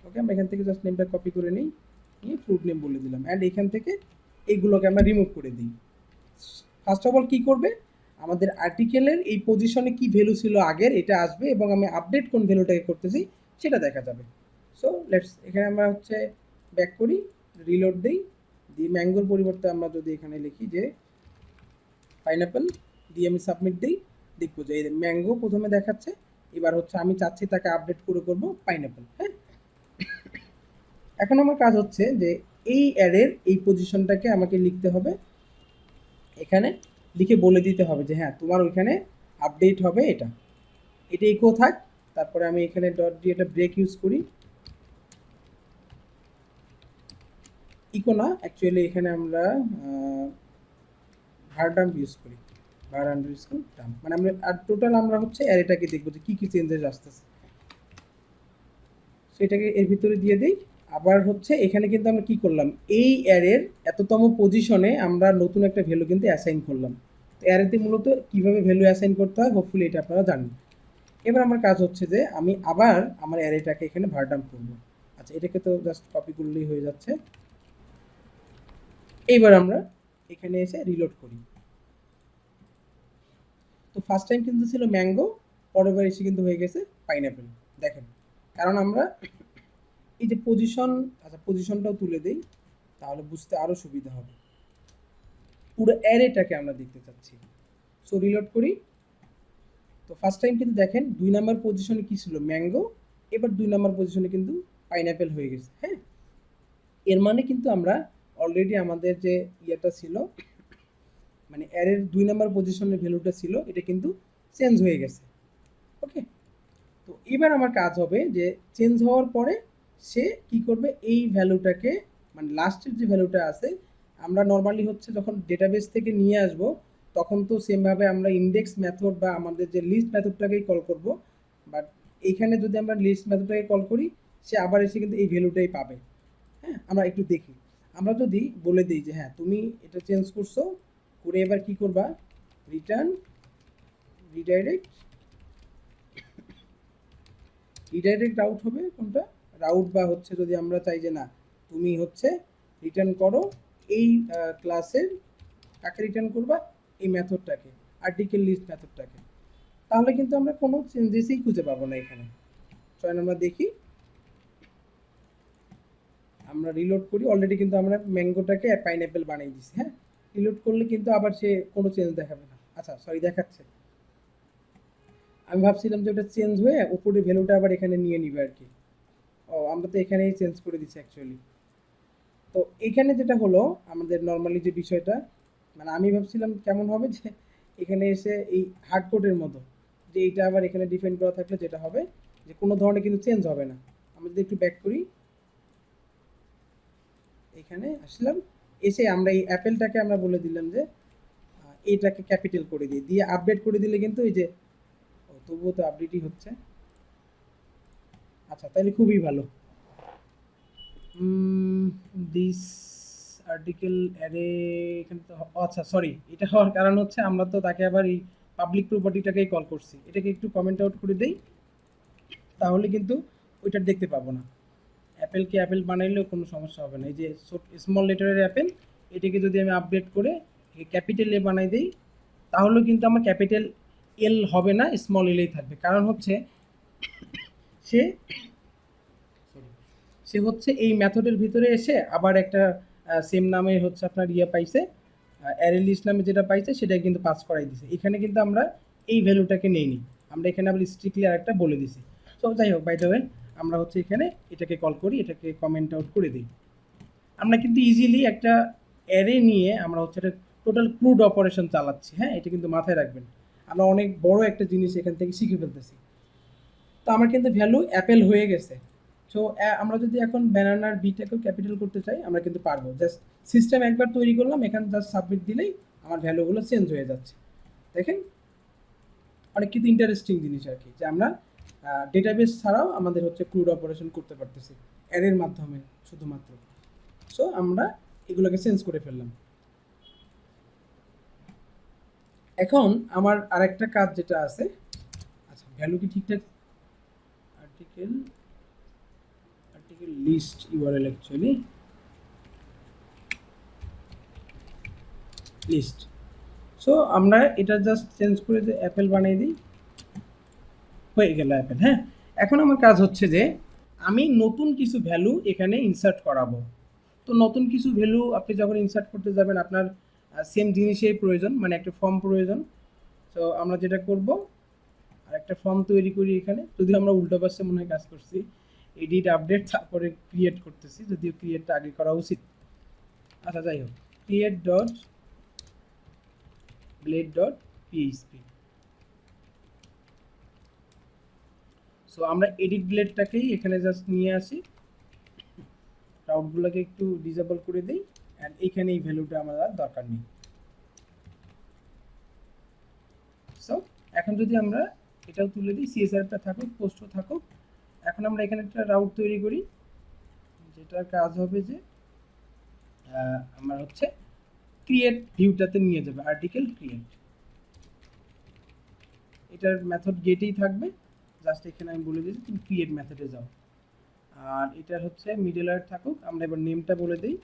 A: ওকে, আমরা এখান থেকে জাস্ট নেমটা কপি করে নিই, নিয়ে ফ্রুট নেম বলে দিলাম, অ্যান্ড এখান থেকে এইগুলোকে আমরা রিমুভ করে দিই। ফার্স্ট অফ অল কী করবে, আমাদের আর্টিকেলের এই পজিশনে কি ভ্যালু ছিল আগের এটা আসবে, এবং আমি আপডেট কোন ভ্যালুটাকে করতেছি সেটা দেখা যাবে। সো লেটস এখানে আমরা হচ্ছে ব্যাক করি, রিলোড দিই, দিয়ে ম্যাঙ্গোর পরিবর্তে আমরা যদি এখানে লিখি যে পাইনাপেল, দিয়ে আমি সাবমিট দিই, দেখবো যে ম্যাঙ্গো প্রথমে দেখাচ্ছে। এবার হচ্ছে আমি চাচ্ছি তাকে আপডেট করে করবো পাইনাপেল, হ্যাঁ। এখন আমার কাজ হচ্ছে যে এই অ্যারের এই পজিশনটাকে আমাকে লিখতে হবে, এখানে লিখে বলে দিতে হবে যে হ্যাঁ তোমার ওইখানে আপডেট হবে এটা, এটা ইকো থাক। তারপরে আমি এখানে ডট দিয়ে একটা ব্রেক ইউজ করি, ইকো না অ্যাকচুয়ালি এখানে আমরা ভারডাম্প ইউজ করি, ভার আন্ডারস্কোর ডাম্প, মানে আমরা আর টোটাল আমরা হচ্ছে অ্যারেটাকে দেখবো যে কী কী চেঞ্জেস আসতেছে, সেটাকে এর ভিতরে দিয়ে দিই। আবার হচ্ছে এখানে কিন্তু আমরা কি করলাম, এই অ্যারের এততম পজিশনে আমরা নতুন একটা ভ্যালু কিন্তু অ্যাসাইন করলাম। তো অ্যারেতে মূলত কীভাবে ভ্যালু অ্যাসাইন করতে হয় হোপফুলি এটা আপনারা জানেন। এবার আমার কাজ হচ্ছে যে আমি আবার আমার অ্যারেটাকে এখানে ভারডাম্প করবো। আচ্ছা, এটাকে তো জাস্ট কপি করলেই হয়ে যাচ্ছে। এইবার আমরা এখানে এসে রিলোড করি। তো ফার্স্ট টাইম কিন্তু ছিল ম্যাঙ্গো, পরের বার এসে কিন্তু হয়ে গেছে পাইনাপেল। দেখেন, কারণ আমরা এই যে পজিশন, আচ্ছা পজিশনটাও তুলে দিই তাহলে বুঝতে আরও সুবিধা হবে। পুরো অ্যারেটাকে আমরা দেখতে চাচ্ছি। সো রিলোড করি। তো ফার্স্ট টাইম কিন্তু দেখেন 2 নাম্বার পজিশনে কি ছিল, ম্যাঙ্গো, এবার 2 নাম্বার পজিশনে কিন্তু পাইনাপেল হয়ে গেছে, হ্যাঁ। এর মানে কিন্তু আমরা অলরেডি আমাদের যে ইয়েটা ছিল, মানে অ্যারের 2 নাম্বার পজিশনের ভ্যালুটা ছিল, এটা কিন্তু চেঞ্জ হয়ে গেছে। ওকে, তো এবার আমার কাজ হবে যে চেঞ্জ হওয়ার পরে সে কি করবে, এই ভ্যালুটাকে মানে লাস্টের যে ভ্যালুটা আছে, আমরা নর্মালি হচ্ছে যখন ডেটাবেস থেকে নিয়ে আসব তখন তো সেমভাবে আমরা ইন্ডেক্স মেথড বা আমাদের যে লিস্ট মেথডটাকেই কল করব, বাট এইখানে যদি আমরা লিস্ট মেথডটাকে কল করি সে আবার এসে কিন্তু এই ভ্যালুটাই পাবে, হ্যাঁ। আমরা একটু দেখি, আমরা যদি বলে দিই যে হ্যাঁ তুমি এটা চেঞ্জ করছো, করে এবার কি করবা, রিটার্ন রিডাইরেক্ট, রিডাইরেক্ট রাউট হবে কোনটা, রাউট, বা হচ্ছে যদি আমরা চাই যে না তুমি হচ্ছে রিটার্ন করো এই ক্লাসের, কাকে রিটার্ন করবা, এই মেথডটাকে, আর্টিকেল লিস্ট মেথডটাকে, তাহলে কিন্তু আমরা কোনো চেঞ্জেসই খুঁজে পাবো না এখানে। চয়ন আমরা দেখি, আমরা রিলোড করি, অলরেডি কিন্তু আমরা ম্যাঙ্গোটাকে পাইনাপেল বানিয়ে দিচ্ছি, হ্যাঁ। রিলোড করলে কিন্তু আবার সে কোনো চেঞ্জ দেখাবে না, আচ্ছা সরি দেখাচ্ছে, আমি ভাবছিলাম যে ওটা চেঞ্জ হয়ে উপরে ভ্যালুটা আবার এখানে নিয়ে নিবে আর কি। ও আমরা তো এখানেই চেঞ্জ করে দিচ্ছি অ্যাকচুয়ালি। তো তো এখানে যেটা হলো আমাদের নর্মালি যে বিষয়টা, মানে আমি ভাবছিলাম কেমন হবে যে এখানে এসে এই হার্ড কোডের মতো যে এইটা আবার এখানে ডিফাইন করা থাকলে যেটা হবে যে কোনো ধরনের কিন্তু চেঞ্জ হবে না। আমি যদি একটু ব্যাক করি, এখানে আসলাম, এসে আমরা এই অ্যাপেলটাকে আমরা বলে দিলাম যে এইটাকে ক্যাপিটাল করে দিই, দিয়ে আপডেট করে দিলে কিন্তু এই যে তবুও তো আপডেটই হচ্ছে। আচ্ছা, তাহলে খুবই ভালো। দিস আর্টিকেল অ্যারে, এখানে তো আচ্ছা সরি, এটা হওয়ার কারণ হচ্ছে আমরা তো তাকে আবার এই পাবলিক প্রপার্টিটাকেই কল করছি। এটাকে একটু কমেন্ট আউট করে দেই, তাহলে কিন্তু ওইটা দেখতে পাবো না। অ্যাপেলকে অ্যাপেল বানাইলেও কোনো সমস্যা হবে না। এই যে স্মল লেটারের অ্যাপেল, এটাকে যদি আমি আপডেট করে ক্যাপিটাল এ বানাই দিই, তাহলেও কিন্তু আমার ক্যাপিটাল এল হবে না, স্মল এলেই থাকবে। কারণ হচ্ছে সে সে হচ্ছে এই মেথডের ভিতরে এসে আবার একটা সেম নামে হচ্ছে আপনার ইয়ে পাইছে, অ্যারে লিস্ট নামে যেটা পাইছে সেটাই কিন্তু পাস করাই দিছে। এখানে কিন্তু আমরা এই ভ্যালুটাকে নেইনি, আমরা এখানে আবার স্ট্রিক্টলি আরেকটা বলে দিছি। তো যাই হোক, বাই দ্য ওয়ে আমরা হচ্ছে এখানে এটাকে কল করি, এটাকে কমেন্ট আউট করে দিই। আমরা কিন্তু ইজিলি একটা অ্যারে নিয়ে আমরা হচ্ছে এটা টোটাল ক্রুড অপারেশন চালাচ্ছি। হ্যাঁ, এটা কিন্তু মাথায় রাখবেন, আমরা অনেক বড় একটা জিনিস এখান থেকে শিখে ফেলতেছি। তো আমার কিন্তু ভ্যালু অ্যাপেল হয়ে গেছে। সো আমরা যদি এখন ব্যানানার বিটাকেও ক্যাপিটাল করতে চাই আমরা কিন্তু পারবো। জাস্ট সিস্টেম একবার তৈরি করলাম, এখানে জাস্ট সাবমিট দিলেই আমার ভ্যালুগুলো চেঞ্জ হয়ে যাচ্ছে। দেখেন, অনেক কিন্তু ইন্টারেস্টিং জিনিস আর কি, যে আমরা ডেটাবেস ছাড়াও আমাদের হচ্ছে ক্রুড অপারেশন করতে পারতেছি অ্যারের মাধ্যমে শুধুমাত্র। সো আমরা এগুলোকে চেঞ্জ করে ফেললাম। এখন আমার আরেকটা কাজ যেটা আছে, আচ্ছা ভ্যালু কি ঠিকঠাক, article list URL actually list. So আমরা এটা জাস্ট চেঞ্জ করে যে অ্যাপেল বানিয়ে দিই, হয়ে গেল অ্যাপেল। হ্যাঁ, এখন আমার কাজ হচ্ছে যে আমি নতুন কিছু ভ্যালু এখানে ইনসার্ট করাবো। তো নতুন কিছু ভ্যালু আপনি যখন ইনসার্ট করতে যাবেন আপনার সেম জিনিসেই প্রয়োজন, মানে একটা ফর্ম প্রয়োজন। তো আমরা যেটা করব, আর একটা ফর্ম তৈরি করি এখানে, যদি আমরা উল্টো পাশে মনে হয় কাজ করছি, এডিট আপডেট তারপরে ক্রিয়েট করতেছি, যদিও ক্রিয়েটটা আগে করা উচিত। আচ্ছা যাই হোক, create dot blade dot PHP. So আমরা এডিট ব্লেডটাকেই এখানে জাস্ট নিয়ে আসি, রাউটগুলোকে একটু ডিসেবল করে দিই, অ্যান্ড এইখানে এই ভ্যালুটা আমার আর দরকার নেই। সো এখন যদি আমরা এটাও তুলে দিই, সিএসআরটা থাকুক, পোস্টও থাকুক। এখন আমরা এখানে একটা রাউট তৈরি করি, যেটার কাজ হবে যে আমার হচ্ছে ক্রিয়েট ভিউটাতে নিয়ে যাবে, আর্টিকেল ক্রিয়েট। এটার মেথড গেটেই থাকবে, জাস্ট এখানে আমি বলে দিয়েছি তুমি ক্রিয়েট মেথডে যাও। আর এটার হচ্ছে মিডল আর থাকুক, আমরা এবার নেমটা বলে দিই,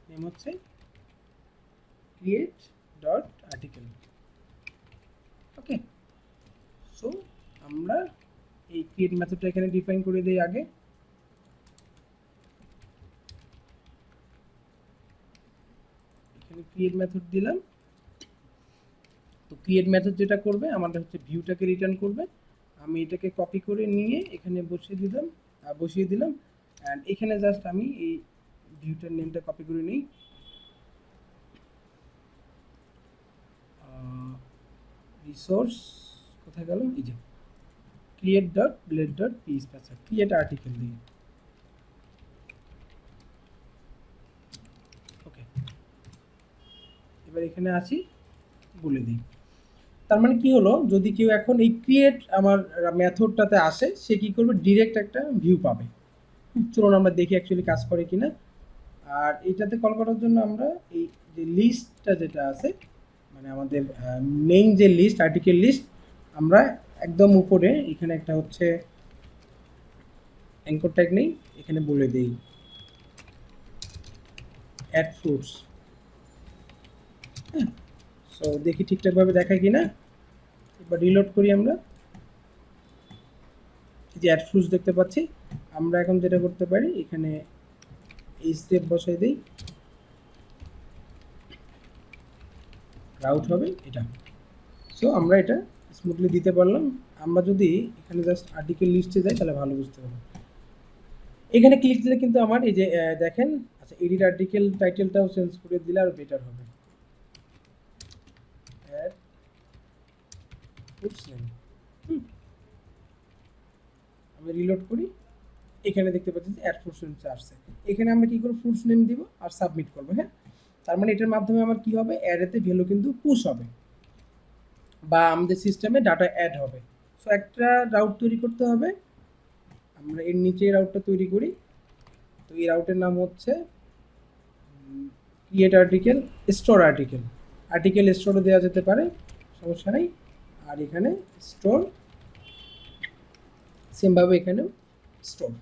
A: নেম হচ্ছে ক্রিয়েট ডট আর্টিকেল। ওকে, সো আমরা এই ক্রিয়েট মেথডটা এখানে ডিফাইন করে দিই আগে। এখানে ক্রিয়েট মেথড দিলাম। তো ক্রিয়েট মেথড যেটা করবে আমাদের হচ্ছে ভিউটাকে রিটার্ন করবে। আমি এটাকে কপি করে নিয়ে এখানে বসিয়ে দিলাম অ্যান্ড এখানে জাস্ট আমি এই ভিউটার নেমটা কপি করে নিই। রিসোর্স কোথায় গেল, এই যে create dot blade dot PHP, আচ্ছা ক্রিয়েট আর্টিকেল দিই। ওকে, এবার এখানে আসি, বলে দিই। তার মানে কি হলো, যদি কেউ এখন এই ক্রিয়েট আমার মেথডটাতে আসে, সে কি করবে, ডিরেক্ট একটা ভিউ পাবে। চলুন আমরা দেখি অ্যাকচুয়ালি কাজ করে কিনা। আর এইটাতে কল করার জন্য আমরা এই যে লিস্টটা যেটা আছে, মানে আমাদের মেইন যে লিস্ট, আর্টিকেল লিস্ট, আমরা একদম উপরে এখানে একটা হচ্ছে অ্যাঙ্কর ট্যাগ নেই, এখানে বলে দেই অ্যাড ফ্রুটস। হ্যাঁ, সো দেখি ঠিকঠাকভাবে দেখায় কিনা। এবার রিলোড করি আমরা, যে অ্যাড ফ্রুটস দেখতে পাচ্ছি। আমরা এখন যেটা করতে পারি, এখানে এই স্টেপ বসাই দিই, রাউট হবে এটা। সো আমরা এটা স্মুথলি দিতে পারলাম। আমরা যদি এখানে জাস্ট আর্টিকেল লিস্টে যাই তাহলে ভালো বুঝতে পারবো। এখানে ক্লিক দিলে কিন্তু আমার এই যে দেখেন, আচ্ছা এডিট আর্টিকেল টাইটেলটাও চেঞ্জ করে দিলে আরো বেটার হবে। অ্যাড ফুডস নেম, আমি রিলোড করি, এখানে দেখতে পাচ্ছি যে অ্যাড ফুডস নেম আসছে। এখানে আমরা কি করব, ফুডস নেম দিব আর সাবমিট করব। হ্যাঁ, তার মানে এটার মাধ্যমে আমার কি হবে, অ্যারেতে ভ্যালু কিন্তু পুশ হবে বা আমাদের সিস্টেমে ডাটা অ্যাড হবে। সো একটা রাউট তৈরি করতে হবে, আমরা এর নিচে রাউটটা তৈরি করি। তো এই রাউটের নাম হচ্ছে create article, store article, article স্টোরও দেওয়া যেতে পারে, সমস্যা নেই। আর এখানে স্টোর, সেমভাবে এখানেও স্টোর।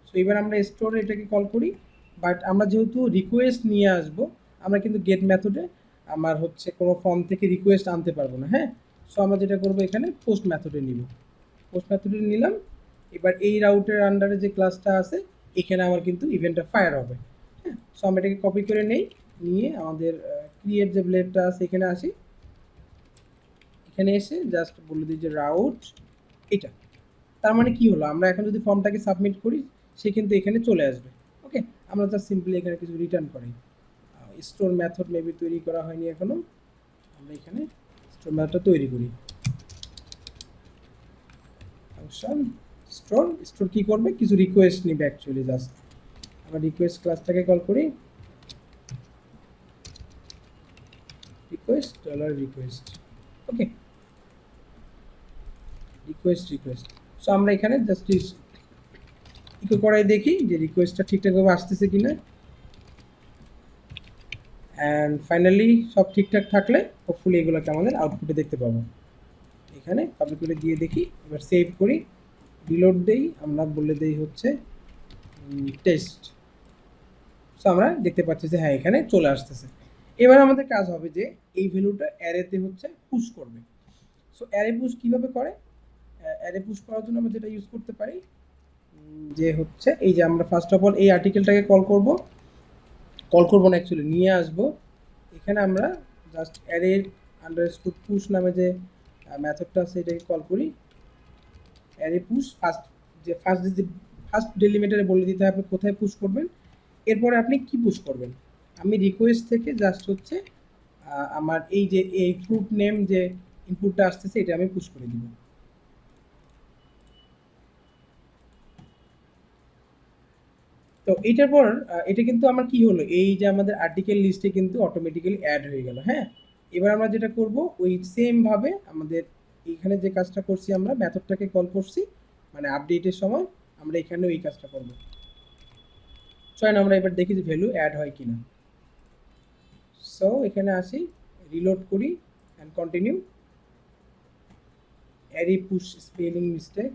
A: সো এবার আমরা স্টোর এটাকে কল করি, বাট আমরা যেহেতু রিকোয়েস্ট নিয়ে আসবো, আমরা কিন্তু গেট মেথডে আমার হচ্ছে কোনো ফর্ম থেকে রিকোয়েস্ট আনতে পারবো না। হ্যাঁ, সো আমরা যেটা করবো এখানে পোস্ট মেথডে নিব, পোস্ট মেথডে নিলাম। এবার এই রাউটের আন্ডারে যে ক্লাসটা আছে এখানে আমার কিন্তু ইভেন্টটা ফায়ার হবে। হ্যাঁ, সো আমরা এটাকে কপি করে নেই, নিয়ে আমাদের ক্রিয়েট যে ব্লেডটা আছে এখানে আসি, এখানে এসে জাস্ট বলে দিই যে রাউট এটা। তার মানে কি হলো, আমরা এখন যদি ফর্মটাকে সাবমিট করি সে কিন্তু এখানে চলে আসবে। ওকে, আমরা জাস্ট সিম্পলি এখানে কিছু রিটার্ন করি। স্টোর মেথড মেবি তৈরি করা হয়নি এখনো, আমরা এখানে স্টোর মেথডটা তৈরি করি। ফাংশন স্টোর, স্টোর কি করবে, কিছু রিকোয়েস্ট নিবে অ্যাকচুয়ালি। জাস্ট আমরা রিকোয়েস্ট ক্লাসটাকে কল করি, রিকোয়েস্ট ডলার রিকোয়েস্ট। ওকে, রিকোয়েস্ট। সো আমরা এখানে জাস্ট ইকো করাই দেখি যে রিকোয়েস্টটা ঠিকঠাকভাবে আসতেছে কিনা। অ্যান্ড ফাইনালি সব ঠিকঠাক থাকলে হোপফুলি এগুলোকে আমাদের আউটপুটে দেখতে পাবো। এখানে কপি করে দিয়ে দেখি, এবার সেভ করি, রিলোড দেই, আমরা বলে দেই হচ্ছে টেস্ট। সো আমরা দেখতে পাচ্ছি যে হ্যাঁ এখানে চলে আসতেছে। এবার আমাদের কাজ হবে যে এই ভ্যালুটা অ্যারেতে হচ্ছে পুশ করবে। সো অ্যারে পুশ কীভাবে করে, অ্যারে পুশ করার জন্য আমরা যেটা ইউজ করতে পারি যে হচ্ছে এই যে আমরা ফার্স্ট অফ অল এই আর্টিকেলটাকে কল করব না অ্যাকচুয়ালি নিয়ে আসবো। এখানে আমরা জাস্ট অ্যারে আন্ডারস্কোর পুশ নামে যে মেথডটা আছে এটাকে কল করি, অ্যারে পুশ ফার্স্ট ডেলিমিটারে বলে দিতে হবে কোথায় পুশ করবেন, এরপরে আপনি কি পুশ করবেন। আমি রিকোয়েস্ট থেকে জাস্ট হচ্ছে আমার এই যে এই ফ্রুট নেম যে ইনপুটটা আসতেছে এটা আমি পুশ করে দিব। তো এইটার পর এটা কিন্তু আমার কি হলো, এই যে আমাদের আর্টিকেল লিস্টে কিন্তু অটোমেটিক্যালি অ্যাড হয়ে গেল। হ্যাঁ, এবার আমরা যেটা করব ওই সেম ভাবে আমাদের এইখানে যে কাজটা করছি, আমরা মেথডটাকে কল করছি, মানে আপডেটের সময় আমরা এখানেও এই কাজটা করব। চলেন আমরা এবার দেখি যে ভ্যালু অ্যাড হয় কিনা। সো এখানে আসি, রিলোড করি and continue. Array push spelling mistake,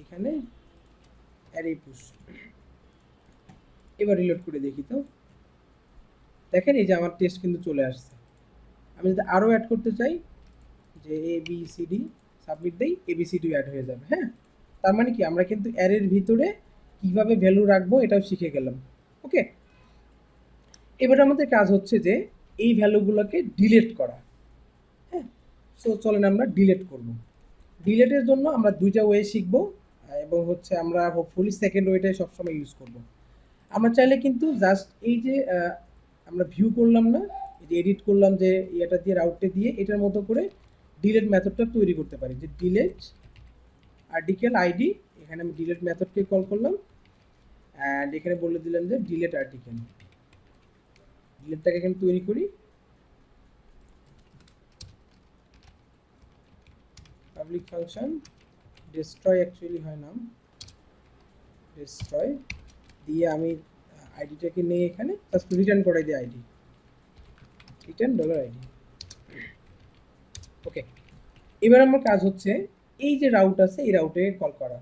A: এখানে অ্যারে পুশ। এবার রিলোড করে দেখি, তো দেখেন এই যে আমার টেস্ট কিন্তু চলে আসছে। আমি যদি আরও অ্যাড করতে চাই যে ABCD সাবমিট দেই, ABCD অ্যাড হয়ে যাবে। হ্যাঁ, তার মানে কি আমরা কিন্তু অ্যারের ভিতরে কিভাবে ভ্যালু রাখবো এটাও শিখে গেলাম। ওকে, এবার আমাদের কাজ হচ্ছে যে এই ভ্যালুগুলোকে ডিলিট করা। হ্যাঁ, সো চলেন আমরা ডিলিট করব। ডিলিটের জন্য আমরা দুইটা ওয়ে শিখবো, এবং হচ্ছে আমরা হোপফুলি সেকেন্ড ওয়েটাই সবসময় ইউজ করব। আমরা চাইলে কিন্তু জাস্ট এই যে আমরা ভিউ করলাম না, এই যে এডিট করলাম যে ইয়েটা দিয়ে রাউটে দিয়ে এটার মতো করে ডিলেট মেথডটা তৈরি করতে পারি, যে ডিলেট আর্টিকেল আইডি, এখানে আমি ডিলেট মেথডকে কল করলাম অ্যান্ড এখানে বলে দিলাম যে ডিলেট আর্টিকেল। ডিলেটটাকে এখানে তৈরি করি, পাবলিক ফাংশন ডেস্ট্রয় অ্যাকচুয়ালি হয় নাম, ডেস্ট্রয় দিয়ে আমি আইডিটাকে নিয়ে এখানে জাস্ট রিটার্ন করাই দিই আইডি, রিটার্ন ডলার আইডি। ওকে, এবার আমার কাজ হচ্ছে এই যে রাউট আছে এই রাউটে কল করা।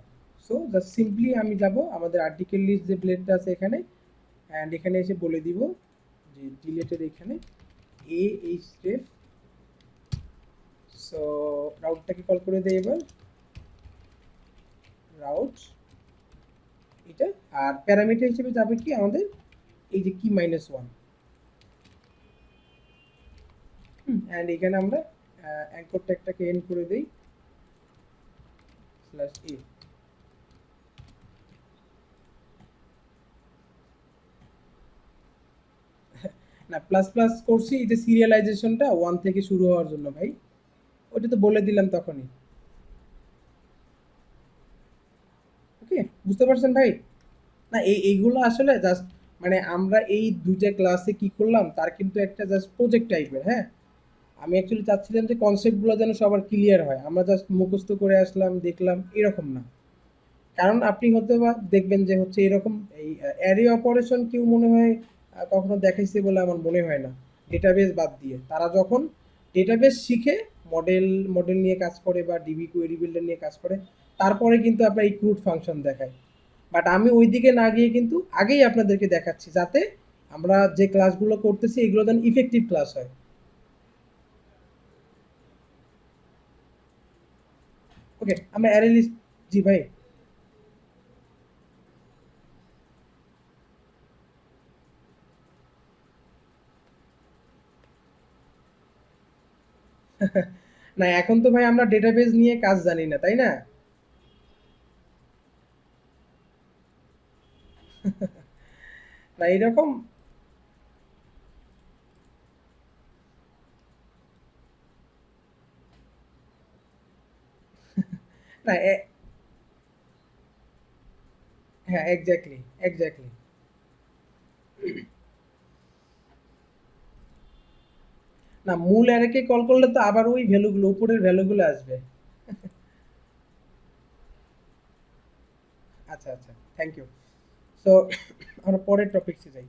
A: সো জাস্ট সিম্পলি আমি যাব আমাদের আর্টিকেল লিস্ট যে ব্লেডটা আছে এখানে, অ্যান্ড এখানে এসে বলে দিব যে ডিলেটের এখানে এই স্টেপ। সো রাউটটাকে কল করে দেই এবার, রাউট এটা, আর প্যারামিটার হিসেবে যাবে কি আমাদের এই যে কি -1, অ্যান্ড এখানে আমরা অ্যাঙ্কর ট্যাগটাকে এন্ড করে দেই /a। না, প্লাস প্লাস করছি এটা সিরিয়ালাইজেশনটা 1 থেকে শুরু হওয়ার জন্য ভাই। ওটা তো বলে দিলাম তখনই। ওকে, বুঝতে পারছেন ভাই? না, এইগুলো আসলে জাস্ট মানে আমরা এই ২ টা ক্লাসে কি করলাম তার কিন্তু একটা জাস্ট প্রজেক্ট টাইপের, হ্যাঁ? আমি অ্যাকচুয়ালি চাচ্ছিলাম যে কনসেপ্টগুলো যেন সবার ক্লিয়ার হয়। আমরা জাস্ট মুখস্থ করে আসলাম, দেখলাম এরকম না। কারণ আপনি হয়তোবা দেখবেন যে হচ্ছে এরকম এই অ্যারে অপারেশন কেউ মনে হয় কখনো দেখাইছে বলে আমার মনে হয় না। ডেটাবেস বাদ দিয়ে। তারা যখন ডেটাবেস শিখে মডেল মডেল নিয়ে কাজ করে বা ডিবি কোয়েরি বিল্ডার নিয়ে কাজ করে, তারপরে কিন্তু আপনার এই ক্রুড ফাংশন দেখায়। বাট আমি ওইদিকে না গিয়ে কিন্তু আগেই আপনাদেরকে দেখাচ্ছি যাতে আমরা যে ক্লাসগুলো করতেছি এগুলো যেন ইফেক্টিভ ক্লাস হয়। ওকে, আমরা অ্যারে লিস্ট। জি ভাই। না, এখন তো ভাই আমরা ডেটাবেস নিয়ে কাজ জানি না, তাই না? না এরকম। না হ্যাঁ, এক্স্যাক্টলি, এক্স্যাক্টলি। না, মূল অ্যারেকে কল করলে তো আবার ওই ভ্যালুগুলো উপরের ভ্যালুগুলো আসবে। আচ্ছা আচ্ছা, থ্যাংক ইউ। সো আমরা পরের টপিকসে যাই।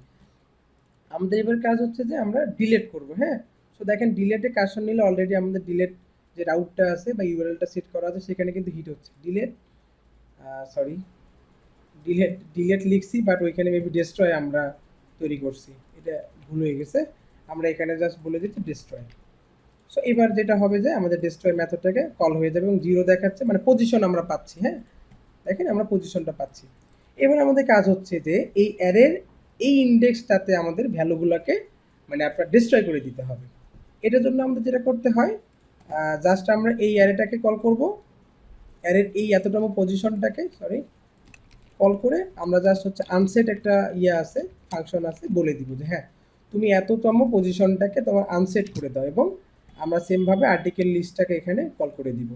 A: আমাদের এবার কাজ হচ্ছে যে আমরা ডিলেট করব, হ্যাঁ? সো দেখেন ডিলেটে কাজটা নিলে অলরেডি আমাদের ডিলেট যে রাউটটা আছে বা ইউআরএলটা সেট করা আছে সেখানে কিন্তু হিট হচ্ছে। ডিলেট, সরি, ডিলেট ডিলেট লিখছি বাট ওইখানে মেবি ডেস্ট্রয় আমরা তৈরি করছি। এটা ভুল হয়ে গেছে। আমরা এখানে জাস্ট বলে দিচ্ছি ডেস্ট্রয়। সো এবার যেটা হবে যে আমাদের ডেস্ট্রয় মেথডটাকে কল হয়ে যাবে এবং জিরো দেখাচ্ছে মানে পজিশন আমরা পাচ্ছি, হ্যাঁ? দেখেন আমরা পজিশনটা পাচ্ছি। এবার আমাদের কাজ হচ্ছে যে এই অ্যারের এই ইন্ডেক্সটাতে আমাদের ভ্যালুগুলোকে মানে আপনার ডিস্ট্রয় করে দিতে হবে। এটার জন্য আমাদের যেটা করতে হয়, জাস্ট আমরা এই অ্যারেটাকে কল করব। অ্যারের এই এততম পজিশনটাকে সরি কল করে আমরা জাস্ট হচ্ছে আনসেট একটা ইয়ে আছে, ফাংশন আছে, বলে দিব যে হ্যাঁ তুমি এততম পজিশনটাকে তোমার আনসেট করে দাও এবং আমরা সেমভাবে আর্টিকেল লিস্টটাকে এখানে কল করে দিব।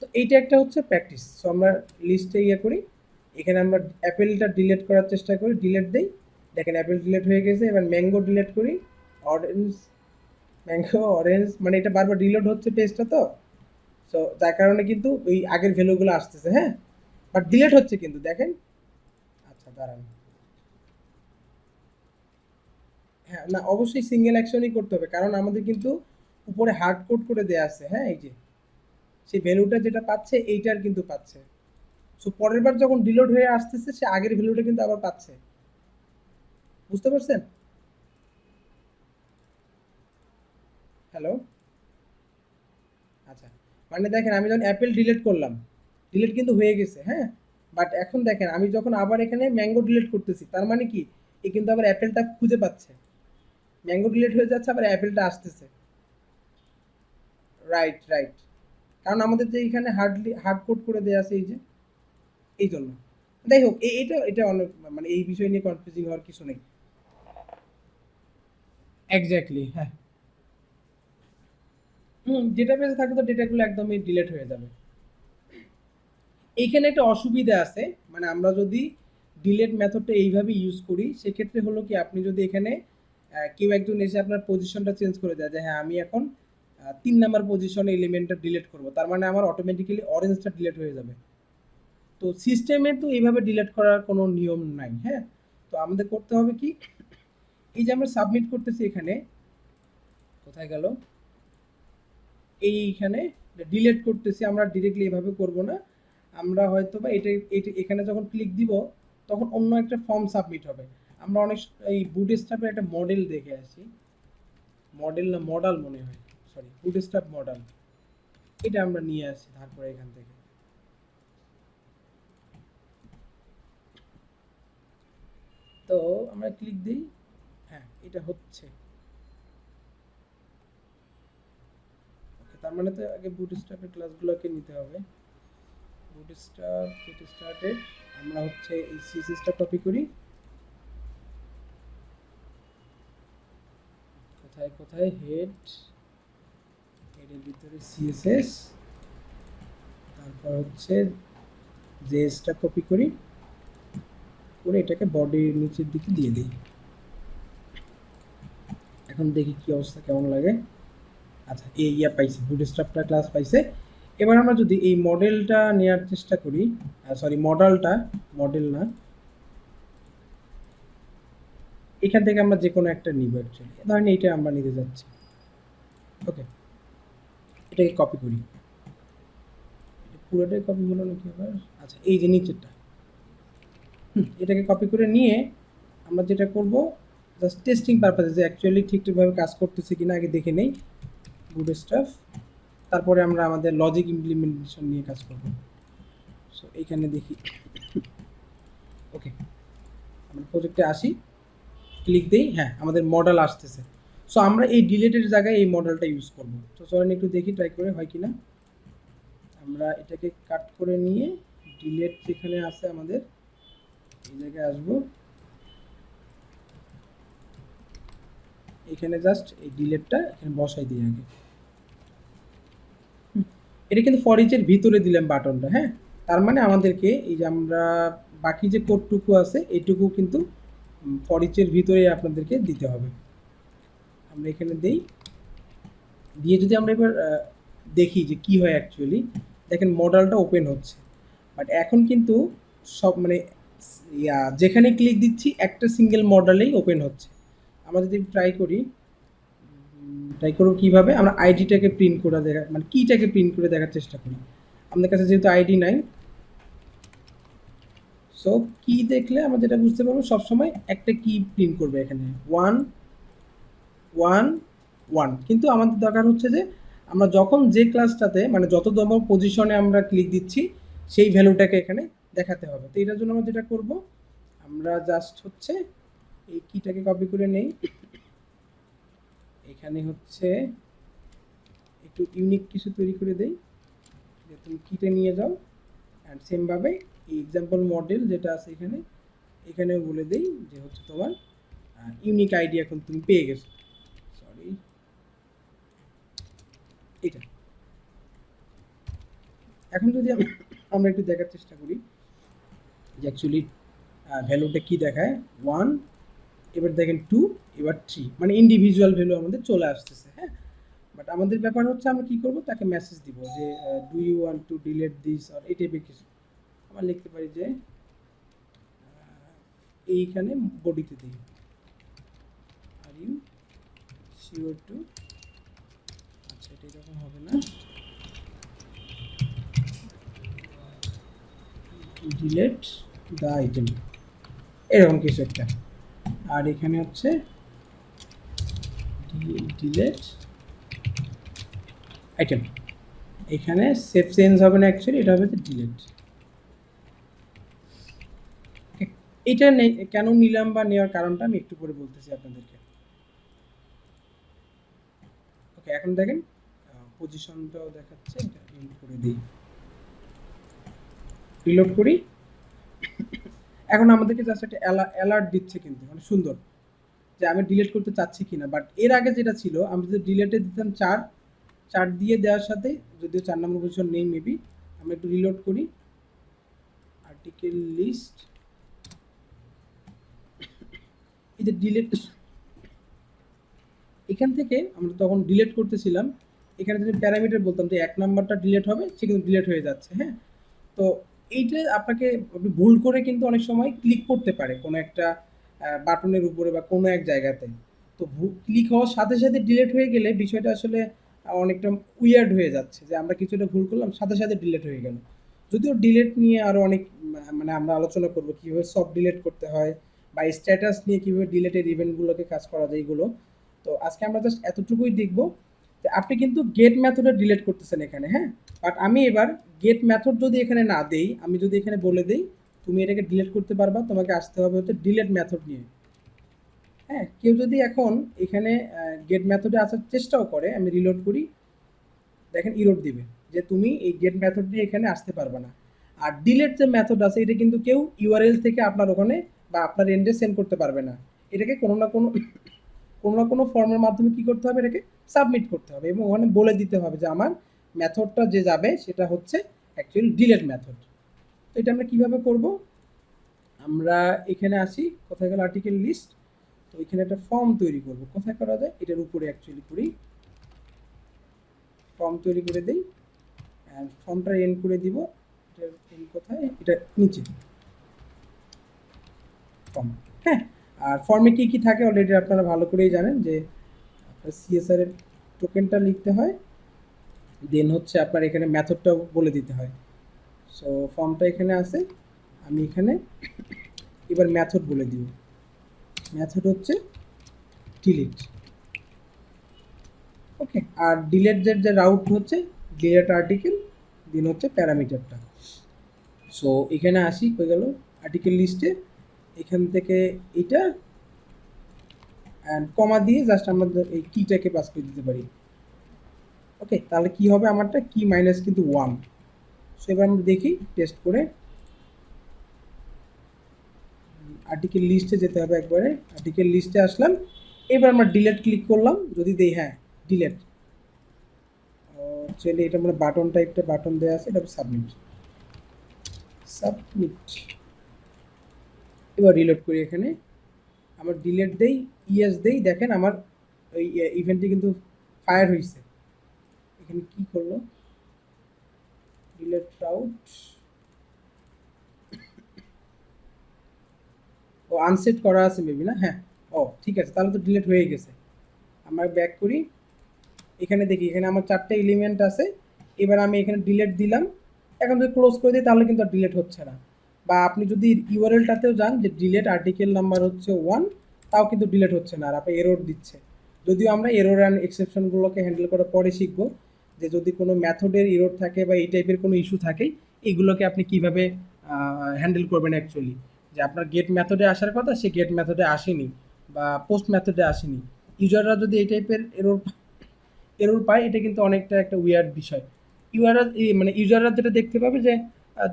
A: তো এইটা একটা হচ্ছে প্র্যাকটিস। সো আমরা লিস্টে ইয়ে করি, এখানে আমরা অ্যাপেলটা ডিলিট করার চেষ্টা করি, ডিলিট দেই। দেখেন অ্যাপেল ডিলিট হয়ে গেছে। এবার ম্যাঙ্গো ডিলিট করি, অরেঞ্জ, ম্যাঙ্গো অরেঞ্জ, মানে এটা বারবার ডিলিট হচ্ছে পেজটা তো। সো যার কারণে কিন্তু ওই আগের ভ্যালুগুলো আসতেছে, হ্যাঁ? বাট ডিলিট হচ্ছে কিন্তু দেখেন। আচ্ছা দাঁড়ান। হ্যাঁ, না অবশ্যই সিঙ্গেল অ্যাকশনই করতে হবে কারণ আমাদের কিন্তু উপরে হার্ড কোড করে দেয়া আছে, হ্যাঁ? এই যে সেই ভ্যালুটা যেটা পাচ্ছে এইটার কিন্তু পাচ্ছে। সো পরের বার যখন ডিলোড হয়ে আসতেছে সে আগের ভ্যালুটা কিন্তু আবার পাচ্ছে। বুঝতে পারছেন? হ্যালো? আচ্ছা। মানে দেখেন আমি যখন অ্যাপেল ডিলিট করলাম, ডিলিট কিন্তু হয়ে গেছে, হ্যাঁ? বাট এখন দেখেন আমি যখন আবার এখানে ম্যাঙ্গো ডিলিট করতেছি তার মানে কি এ কিন্তু আবার অ্যাপেলটা খুঁজে পাচ্ছে। ম্যাঙ্গো ডিলিট হয়ে যাচ্ছে আবার অ্যাপেলটা আসতেছে। Right, right. কারণ আমাদের যে এখানে হার্ড কোড করে দেয়া আছে এই যে, এই জন্য। যাই হোক এটা অনেক মানে এই বিষয় নিয়ে কনফিউজিং হওয়ার কিছু নেই। এক্স্যাক্টলি, হ্যাঁ। ডেটাবেসে থাকলে তো ডেটাগুলো একদমই ডিলিট হয়ে যাবে। এইখানে একটা অসুবিধা আছে, মানে আমরা যদি ডিলেট মেথডটা এইভাবে ইউজ করি সেক্ষেত্রে হলো কি আপনি যদি এখানে কেউ একজন এসে আপনার পজিশনটা চেঞ্জ করে দেয় যে হ্যাঁ আমি এখন ৩ নাম্বার পজিশনে এলিমেন্টটা ডিলিট করব, তার মানে আমার অটোমেটিক্যালি অরেঞ্জটা ডিলিট হয়ে যাবে। তো সিস্টেমে তো এইভাবে ডিলিট করার কোনো নিয়ম নাই, হ্যাঁ? তো আমাদের করতে হবে কি, এই যে আমরা সাবমিট করতেছি এখানে, কোথায় গেল, এইখানে ডিলিট করতেছি আমরা ডিরেক্টলি এভাবে করব না। আমরা হয়তো বা এটা এখানে যখন ক্লিক দিব তখন অন্য একটা ফর্ম সাবমিট হবে। আমরা অনেক এই বুটস্ট্র্যাপের একটা মডেল দেখে আসি, মডেল না মডাল মনে হয়, সরি বুটস্ট্র্যাপ মডেল, এটা আমরা নিয়ে আসি তারপরে এখান থেকে। তো আমরা ক্লিক দিই, হ্যাঁ এটা হচ্ছে। Okay, তার মানে তো আগে বুটস্ট্র্যাপের ক্লাসগুলোকে নিতে হবে। বুটস্ট্র্যাপ গেট স্টার্টেড, আমরা হচ্ছে এই সিএসএসটা কপি করি, কোথায় কোথায় হেড, হেডের ভিতরে সিএসএস, তারপর হচ্ছে জেএসটা কপি করি করে এটাকে বডির নিচের দিকে দিয়ে দিই। এখন দেখি কি অবস্থা, কেমন লাগে। আচ্ছা, এই পাইছে, বুটস্ট্র্যাপটা ক্লাস পাইছে। এবার আমরা যদি এই মডেলটা নেওয়ার চেষ্টা করি, সরি মডেলটা, মডেল না, এখান থেকে আমরা যে কোনো একটা নিব। অ্যাকচুয়ালি ধরেন এইটা আমরা নিতে যাচ্ছি। ওকে, এটাকে কপি করি। পুরোটাই কপি হলো নাকি আবার? আচ্ছা, এই যে নিচেরটা, এটাকে কপি করে নিয়ে আমরা যেটা করব, জাস্ট টেস্টিং পারপাসে যে অ্যাকচুয়ালি ঠিকঠাকভাবে কাজ করতেছে কিনা আগে দেখে নেই বুটস্ট্র্যাপ, তারপরে আমরা আমাদের লজিক ইমপ্লিমেন্টেশন নিয়ে কাজ করব। সো এইখানে দেখি। ওকে, আমরা প্রজেক্টে আসি, ক্লিক দেই, হ্যাঁ আমাদের মডেল আসতেছে। সো আমরা এই ডিলেটের জায়গায় এই মডেলটা ইউজ করব। তো চলেন একটু দেখি ট্রাই করে হয় কিনা। আমরা এটাকে কাট করে নিয়ে ডিলেট যেখানে আছে আমাদের এই জায়গায় আসবো, এখানে জাস্ট এই ডিলেটটা এখানে বসাই দিই আগে। এটা কিন্তু ফর ইচের ভিতরে দিলাম বাটনটা, হ্যাঁ। তার মানে আমাদেরকে এই যে আমরা বাকি যে কোডটুকু আছে এইটুকু কিন্তু ফর ইচের ভিতরে আপনাদেরকে দিতে হবে। আমরা এখানে দেই, দিয়ে যদি আমরা এবার দেখি যে কি হয় অ্যাকচুয়ালি, দেখেন মডেলটা ওপেন হচ্ছে। বাট এখন কিন্তু সব মানে যেখানে ক্লিক দিচ্ছি একটা সিঙ্গেল মডেলেই ওপেন হচ্ছে। আমরা যদি ট্রাই করি, ট্রাই করবো কীভাবে, আমরা আইডিটাকে প্রিন্ট করে দেখা, মানে কিটাকে প্রিন্ট করে দেখার চেষ্টা করি। আমাদের কাছে যেহেতু আইডি নাই, সো কি দেখলে আমরা যেটা বুঝতে পারবো সবসময় একটা কি প্রিন্ট করবে এখানে 1 1 1। কিন্তু আমাদের দরকার হচ্ছে যে আমরা যখন যে ক্লাসটাতে মানে যততম পজিশনে আমরা ক্লিক দিচ্ছি সেই ভ্যালুটাকে এখানে দেখাতে হবে। তো এটার জন্য আমরা যেটা করব, আমরা জাস্ট হচ্ছে এই কিটাকে কপি করে নেই, এখানে হচ্ছে একটু ইউনিক কিছু তৈরি করে দেই, যে তুমি কিটা নিয়ে যাও। অ্যান্ড সেমভাবে এই এক্সাম্পল মডেল যেটা আছে এখানে, এখানেও বলে দেই যে হচ্ছে তোমার ইউনিক আইডি এখন তুমি পেয়ে গেছো। সরি, এটা এখন যদি আমরা একটু দেখার চেষ্টা করি যে অ্যাকচুয়ালি ভ্যালুটা কি দেখায় 1, এবার দেখেন 2, এবার 3, মানে ইন্ডিভিজুয়াল ভ্যালু আমাদের চলে আসতেছে, হ্যাঁ। বাট আমাদের ব্যাপার হচ্ছে আমরা কি করব, তাকে মেসেজ দিব যে do you want to delete this, আর এই টাইপের কিছু আমরা লিখতে পারি যে এইখানে বডিতে দিই আর ইউ শিওর টু, আচ্ছা এটা এরকম হবে না, ডিলিট দ্য আইটেম, এরকম কিছু একটা। আর এখানে হচ্ছে ডিলিট আইটেম, এখানে সেভ চেঞ্জ হবে না অ্যাকচুয়ালি, এটা হবে ডিলিট। এটা কেন নিলাম বা নেওয়ার কারণটা আমি একটু পরে বলতেছি আপনাদেরকে। ওকে, এখন দেখেন পজিশনটাও দেখাচ্ছে, এটা ইন করে দিই, রিলোড করি। এখন আমাদেরকে জাস্ট একটা অ্যালার্ট দিচ্ছে, কিন্তু মানে সুন্দর যে আমি ডিলিট করতে চাচ্ছি কিনা। বাট এর আগে যেটা ছিল, আমি যদি ডিলিটে দিতাম 4 4 দিয়ে দেওয়ার সাথে, যদিও 4 নম্বর পজিশন নেই মেবি, আমরা একটু রিলোড করি, আর্টিকেল লিস্ট, এই যে ডিলিট, এখান থেকে আমরা তখন ডিলিট করতেছিলাম, এখানে যদি প্যারামিটার বলতাম যে 1 নাম্বারটা ডিলিট হবে, সে কিন্তু ডিলিট হয়ে যাচ্ছে, হ্যাঁ। তো এইটা আপনাকে ভুল করে কিন্তু অনেক সময় ক্লিক করতে পারে কোনো একটা বাটনের উপরে বা কোনো এক জায়গাতে। তো ক্লিক হওয়ার সাথে সাথে ডিলিট হয়ে গেলে বিষয়টা আসলে অনেকটা উইয়ার্ড হয়ে যাচ্ছে, যে আমরা কিছুটা ভুল করলাম সাথে সাথে ডিলিট হয়ে গেল। যদিও ডিলিট নিয়ে আরও অনেক মানে আমরা আলোচনা করবো কীভাবে সব ডিলিট করতে হয়, বা স্ট্যাটাস নিয়ে কীভাবে ডিলিটের ইভেন্টগুলোকে কাজ করা যায় এইগুলো। তো আজকে আমরা জাস্ট এতটুকুই দেখব যে আপনি কিন্তু গেট মেথডে ডিলিট করতেছেন এখানে, হ্যাঁ। বাট আমি এবার গেট মেথড যদি এখানে না দেই, আমি যদি এখানে বলে দেই তুমি এটাকে ডিলিট করতে পারবা, তোমাকে আসতে হবে হচ্ছে ডিলিট মেথড নিয়ে, হ্যাঁ। কেউ যদি এখন এখানে গেট মেথডে আসার চেষ্টাও করে, আমি রিলোড করি, দেখেন ইরোড দিবে যে তুমি এই গেট মেথড দিয়ে এখানে আসতে পারবে না। আর ডিলিট যে মেথড আছে এটা কিন্তু কেউ ইউআরএল থেকে আপনার ওখানে বা আপনার এন্ডে সেন্ড করতে পারবে না, এটাকে কোনো না কোনো না কোনো ফর্মের মাধ্যমে কি করতে হবে, এটাকে সাবমিট করতে হবে এবং ওখানে বলে দিতে হবে যে আমার মেথডটা যে যাবে সেটা হচ্ছে অ্যাকচুয়ালি ডিলেট মেথড। তো এটা আমরা কিভাবে করব, আমরা এখানে আসি, কোথায় গেল আর্টিকেল লিস্ট, তো এখানে একটা ফর্ম তৈরি করব। কোথায় করা যায়, এটার উপরে অ্যাকচুয়ালি করি, ফর্ম তৈরি করে দেই অ্যান্ড ফর্মটা এন্ড করে দিব। এটার এন্ড কোথায়, এটা নিচে ফর্ম। হ্যাঁ, আর ফর্মে কি কি থাকে অলরেডি আপনারা ভালো করেই জানেন যে আপনার সিএসআর এর টোকেনটা লিখতে হয়, দেন হচ্ছে আপনার এখানে মেথডটা বলে দিতে হয়। সো ফর্মটা এখানে আছে, আমি এখানে এবার মেথড বলে দিব। মেথড হচ্ছে ডিলিট, ওকে। আর ডিলেটের যে রাউট হচ্ছে ডিলেট আর্টিকেল, দেন হচ্ছে প্যারামিটারটা। সো এখানে আসি, হয়ে গেল আর্টিকেল লিস্টে, এখান থেকে এটা অ্যান্ড কমা দিয়ে জাস্ট আমরা এই কিটাকে পাস করে দিতে পারি, ওকে। তাহলে কি হবে, আমারটা কি মাইনাস কিন্তু 1। সো এবার আমরা দেখি টেস্ট করে, আর্টিকেল লিস্টে যেতে হবে একবারে, আর্টিকেল লিস্টে আসলাম, এবার আমরা ডিলেট ক্লিক করলাম, যদি দেই হ্যাঁ ডিলেট, চলে এটা আমরা বাটন টাইপটা বাটন দেওয়া আছে, এটা সাবমিট, সাবমিট। এবার রিলোড করি, এখানে আমার ডিলেট দেই, ইয়েস দেই, দেখেন আমার ওই ইভেন্টটি কিন্তু ফায়ার হয়েছে। এখানে কি করলো, ডিলেট রাউট, ও আনসেট করা আছে মেবি না, হ্যাঁ, ও ঠিক আছে, তাহলে তো ডিলেট হয়ে গেছে। আমরা ব্যাক করি, এখানে দেখি এখানে আমার 4টা এলিমেন্ট আছে। এবার আমি এখানে ডিলেট দিলাম, এখন যদি ক্লোজ করে দিই তাহলে কিন্তু আর ডিলেট হচ্ছে না। বা আপনি যদি ইউআরএলটাতেও যান যে ডিলেট আর্টিকেল নাম্বার হচ্ছে 1, তাও কিন্তু ডিলেট হচ্ছে না, আর আপনি এরর দিচ্ছে। যদিও আমরা এরর অ্যান্ড এক্সেপশনগুলোকে হ্যান্ডেল করার পরে শিখব যে যদি কোনো মেথডের এরর থাকে বা এই টাইপের কোনো ইস্যু থাকে, এগুলোকে আপনি কিভাবে হ্যান্ডেল করবেন অ্যাকচুয়ালি। যে আপনার গেট মেথডে আসার কথা, সে গেট মেথডে আসেনি বা পোস্ট মেথডে আসেনি, ইউজাররা যদি এই টাইপের এরর পায়, এটা কিন্তু অনেকটা একটা উইয়ার্ড বিষয়। মানে ইউজাররা যেটা দেখতে পাবে যে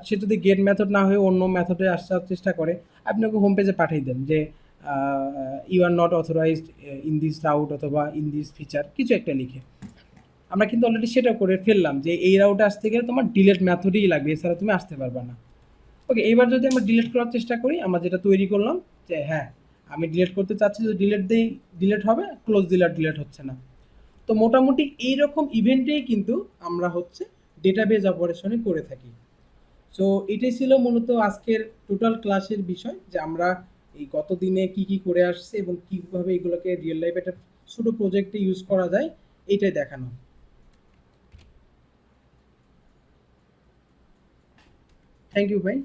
A: সে যদি গেট মেথড না হয়ে অন্য মেথডে আসার চেষ্টা করে, আপনি ওকে হোম পেজে পাঠিয়ে দেন যে you are not authorized in this route অথবা ইন দিস ফিচার, কিছু একটা লিখে। আমরা কিন্তু অলরেডি সেটা করে ফেললাম যে এই রাউটে আসতে গেলে তোমার ডিলেট মেথডই লাগবে, এছাড়া তুমি আসতে পারবে না, ওকে। এবার যদি আমরা ডিলিট করার চেষ্টা করি, আমরা যেটা তৈরি করলাম যে হ্যাঁ আমি ডিলিট করতে চাচ্ছি, যদি ডিলিট দেই ডিলিট হবে, ক্লোজ দিলে আর ডিলিট হচ্ছে না। তো মোটামুটি এইরকম ইভেন্টেই কিন্তু আমরা হচ্ছে ডেটাবেজ অপারেশনে করে থাকি। সো এটাই ছিল মূলত আজকের টোটাল ক্লাসের বিষয়, যে আমরা এই গত দিনে কি কি করে আসছে এবং কীভাবে এগুলোকে রিয়েল লাইফ একটা ছোটো প্রজেক্টে ইউজ করা যায়, এইটাই দেখানো। থ্যাংক ইউ ভাই।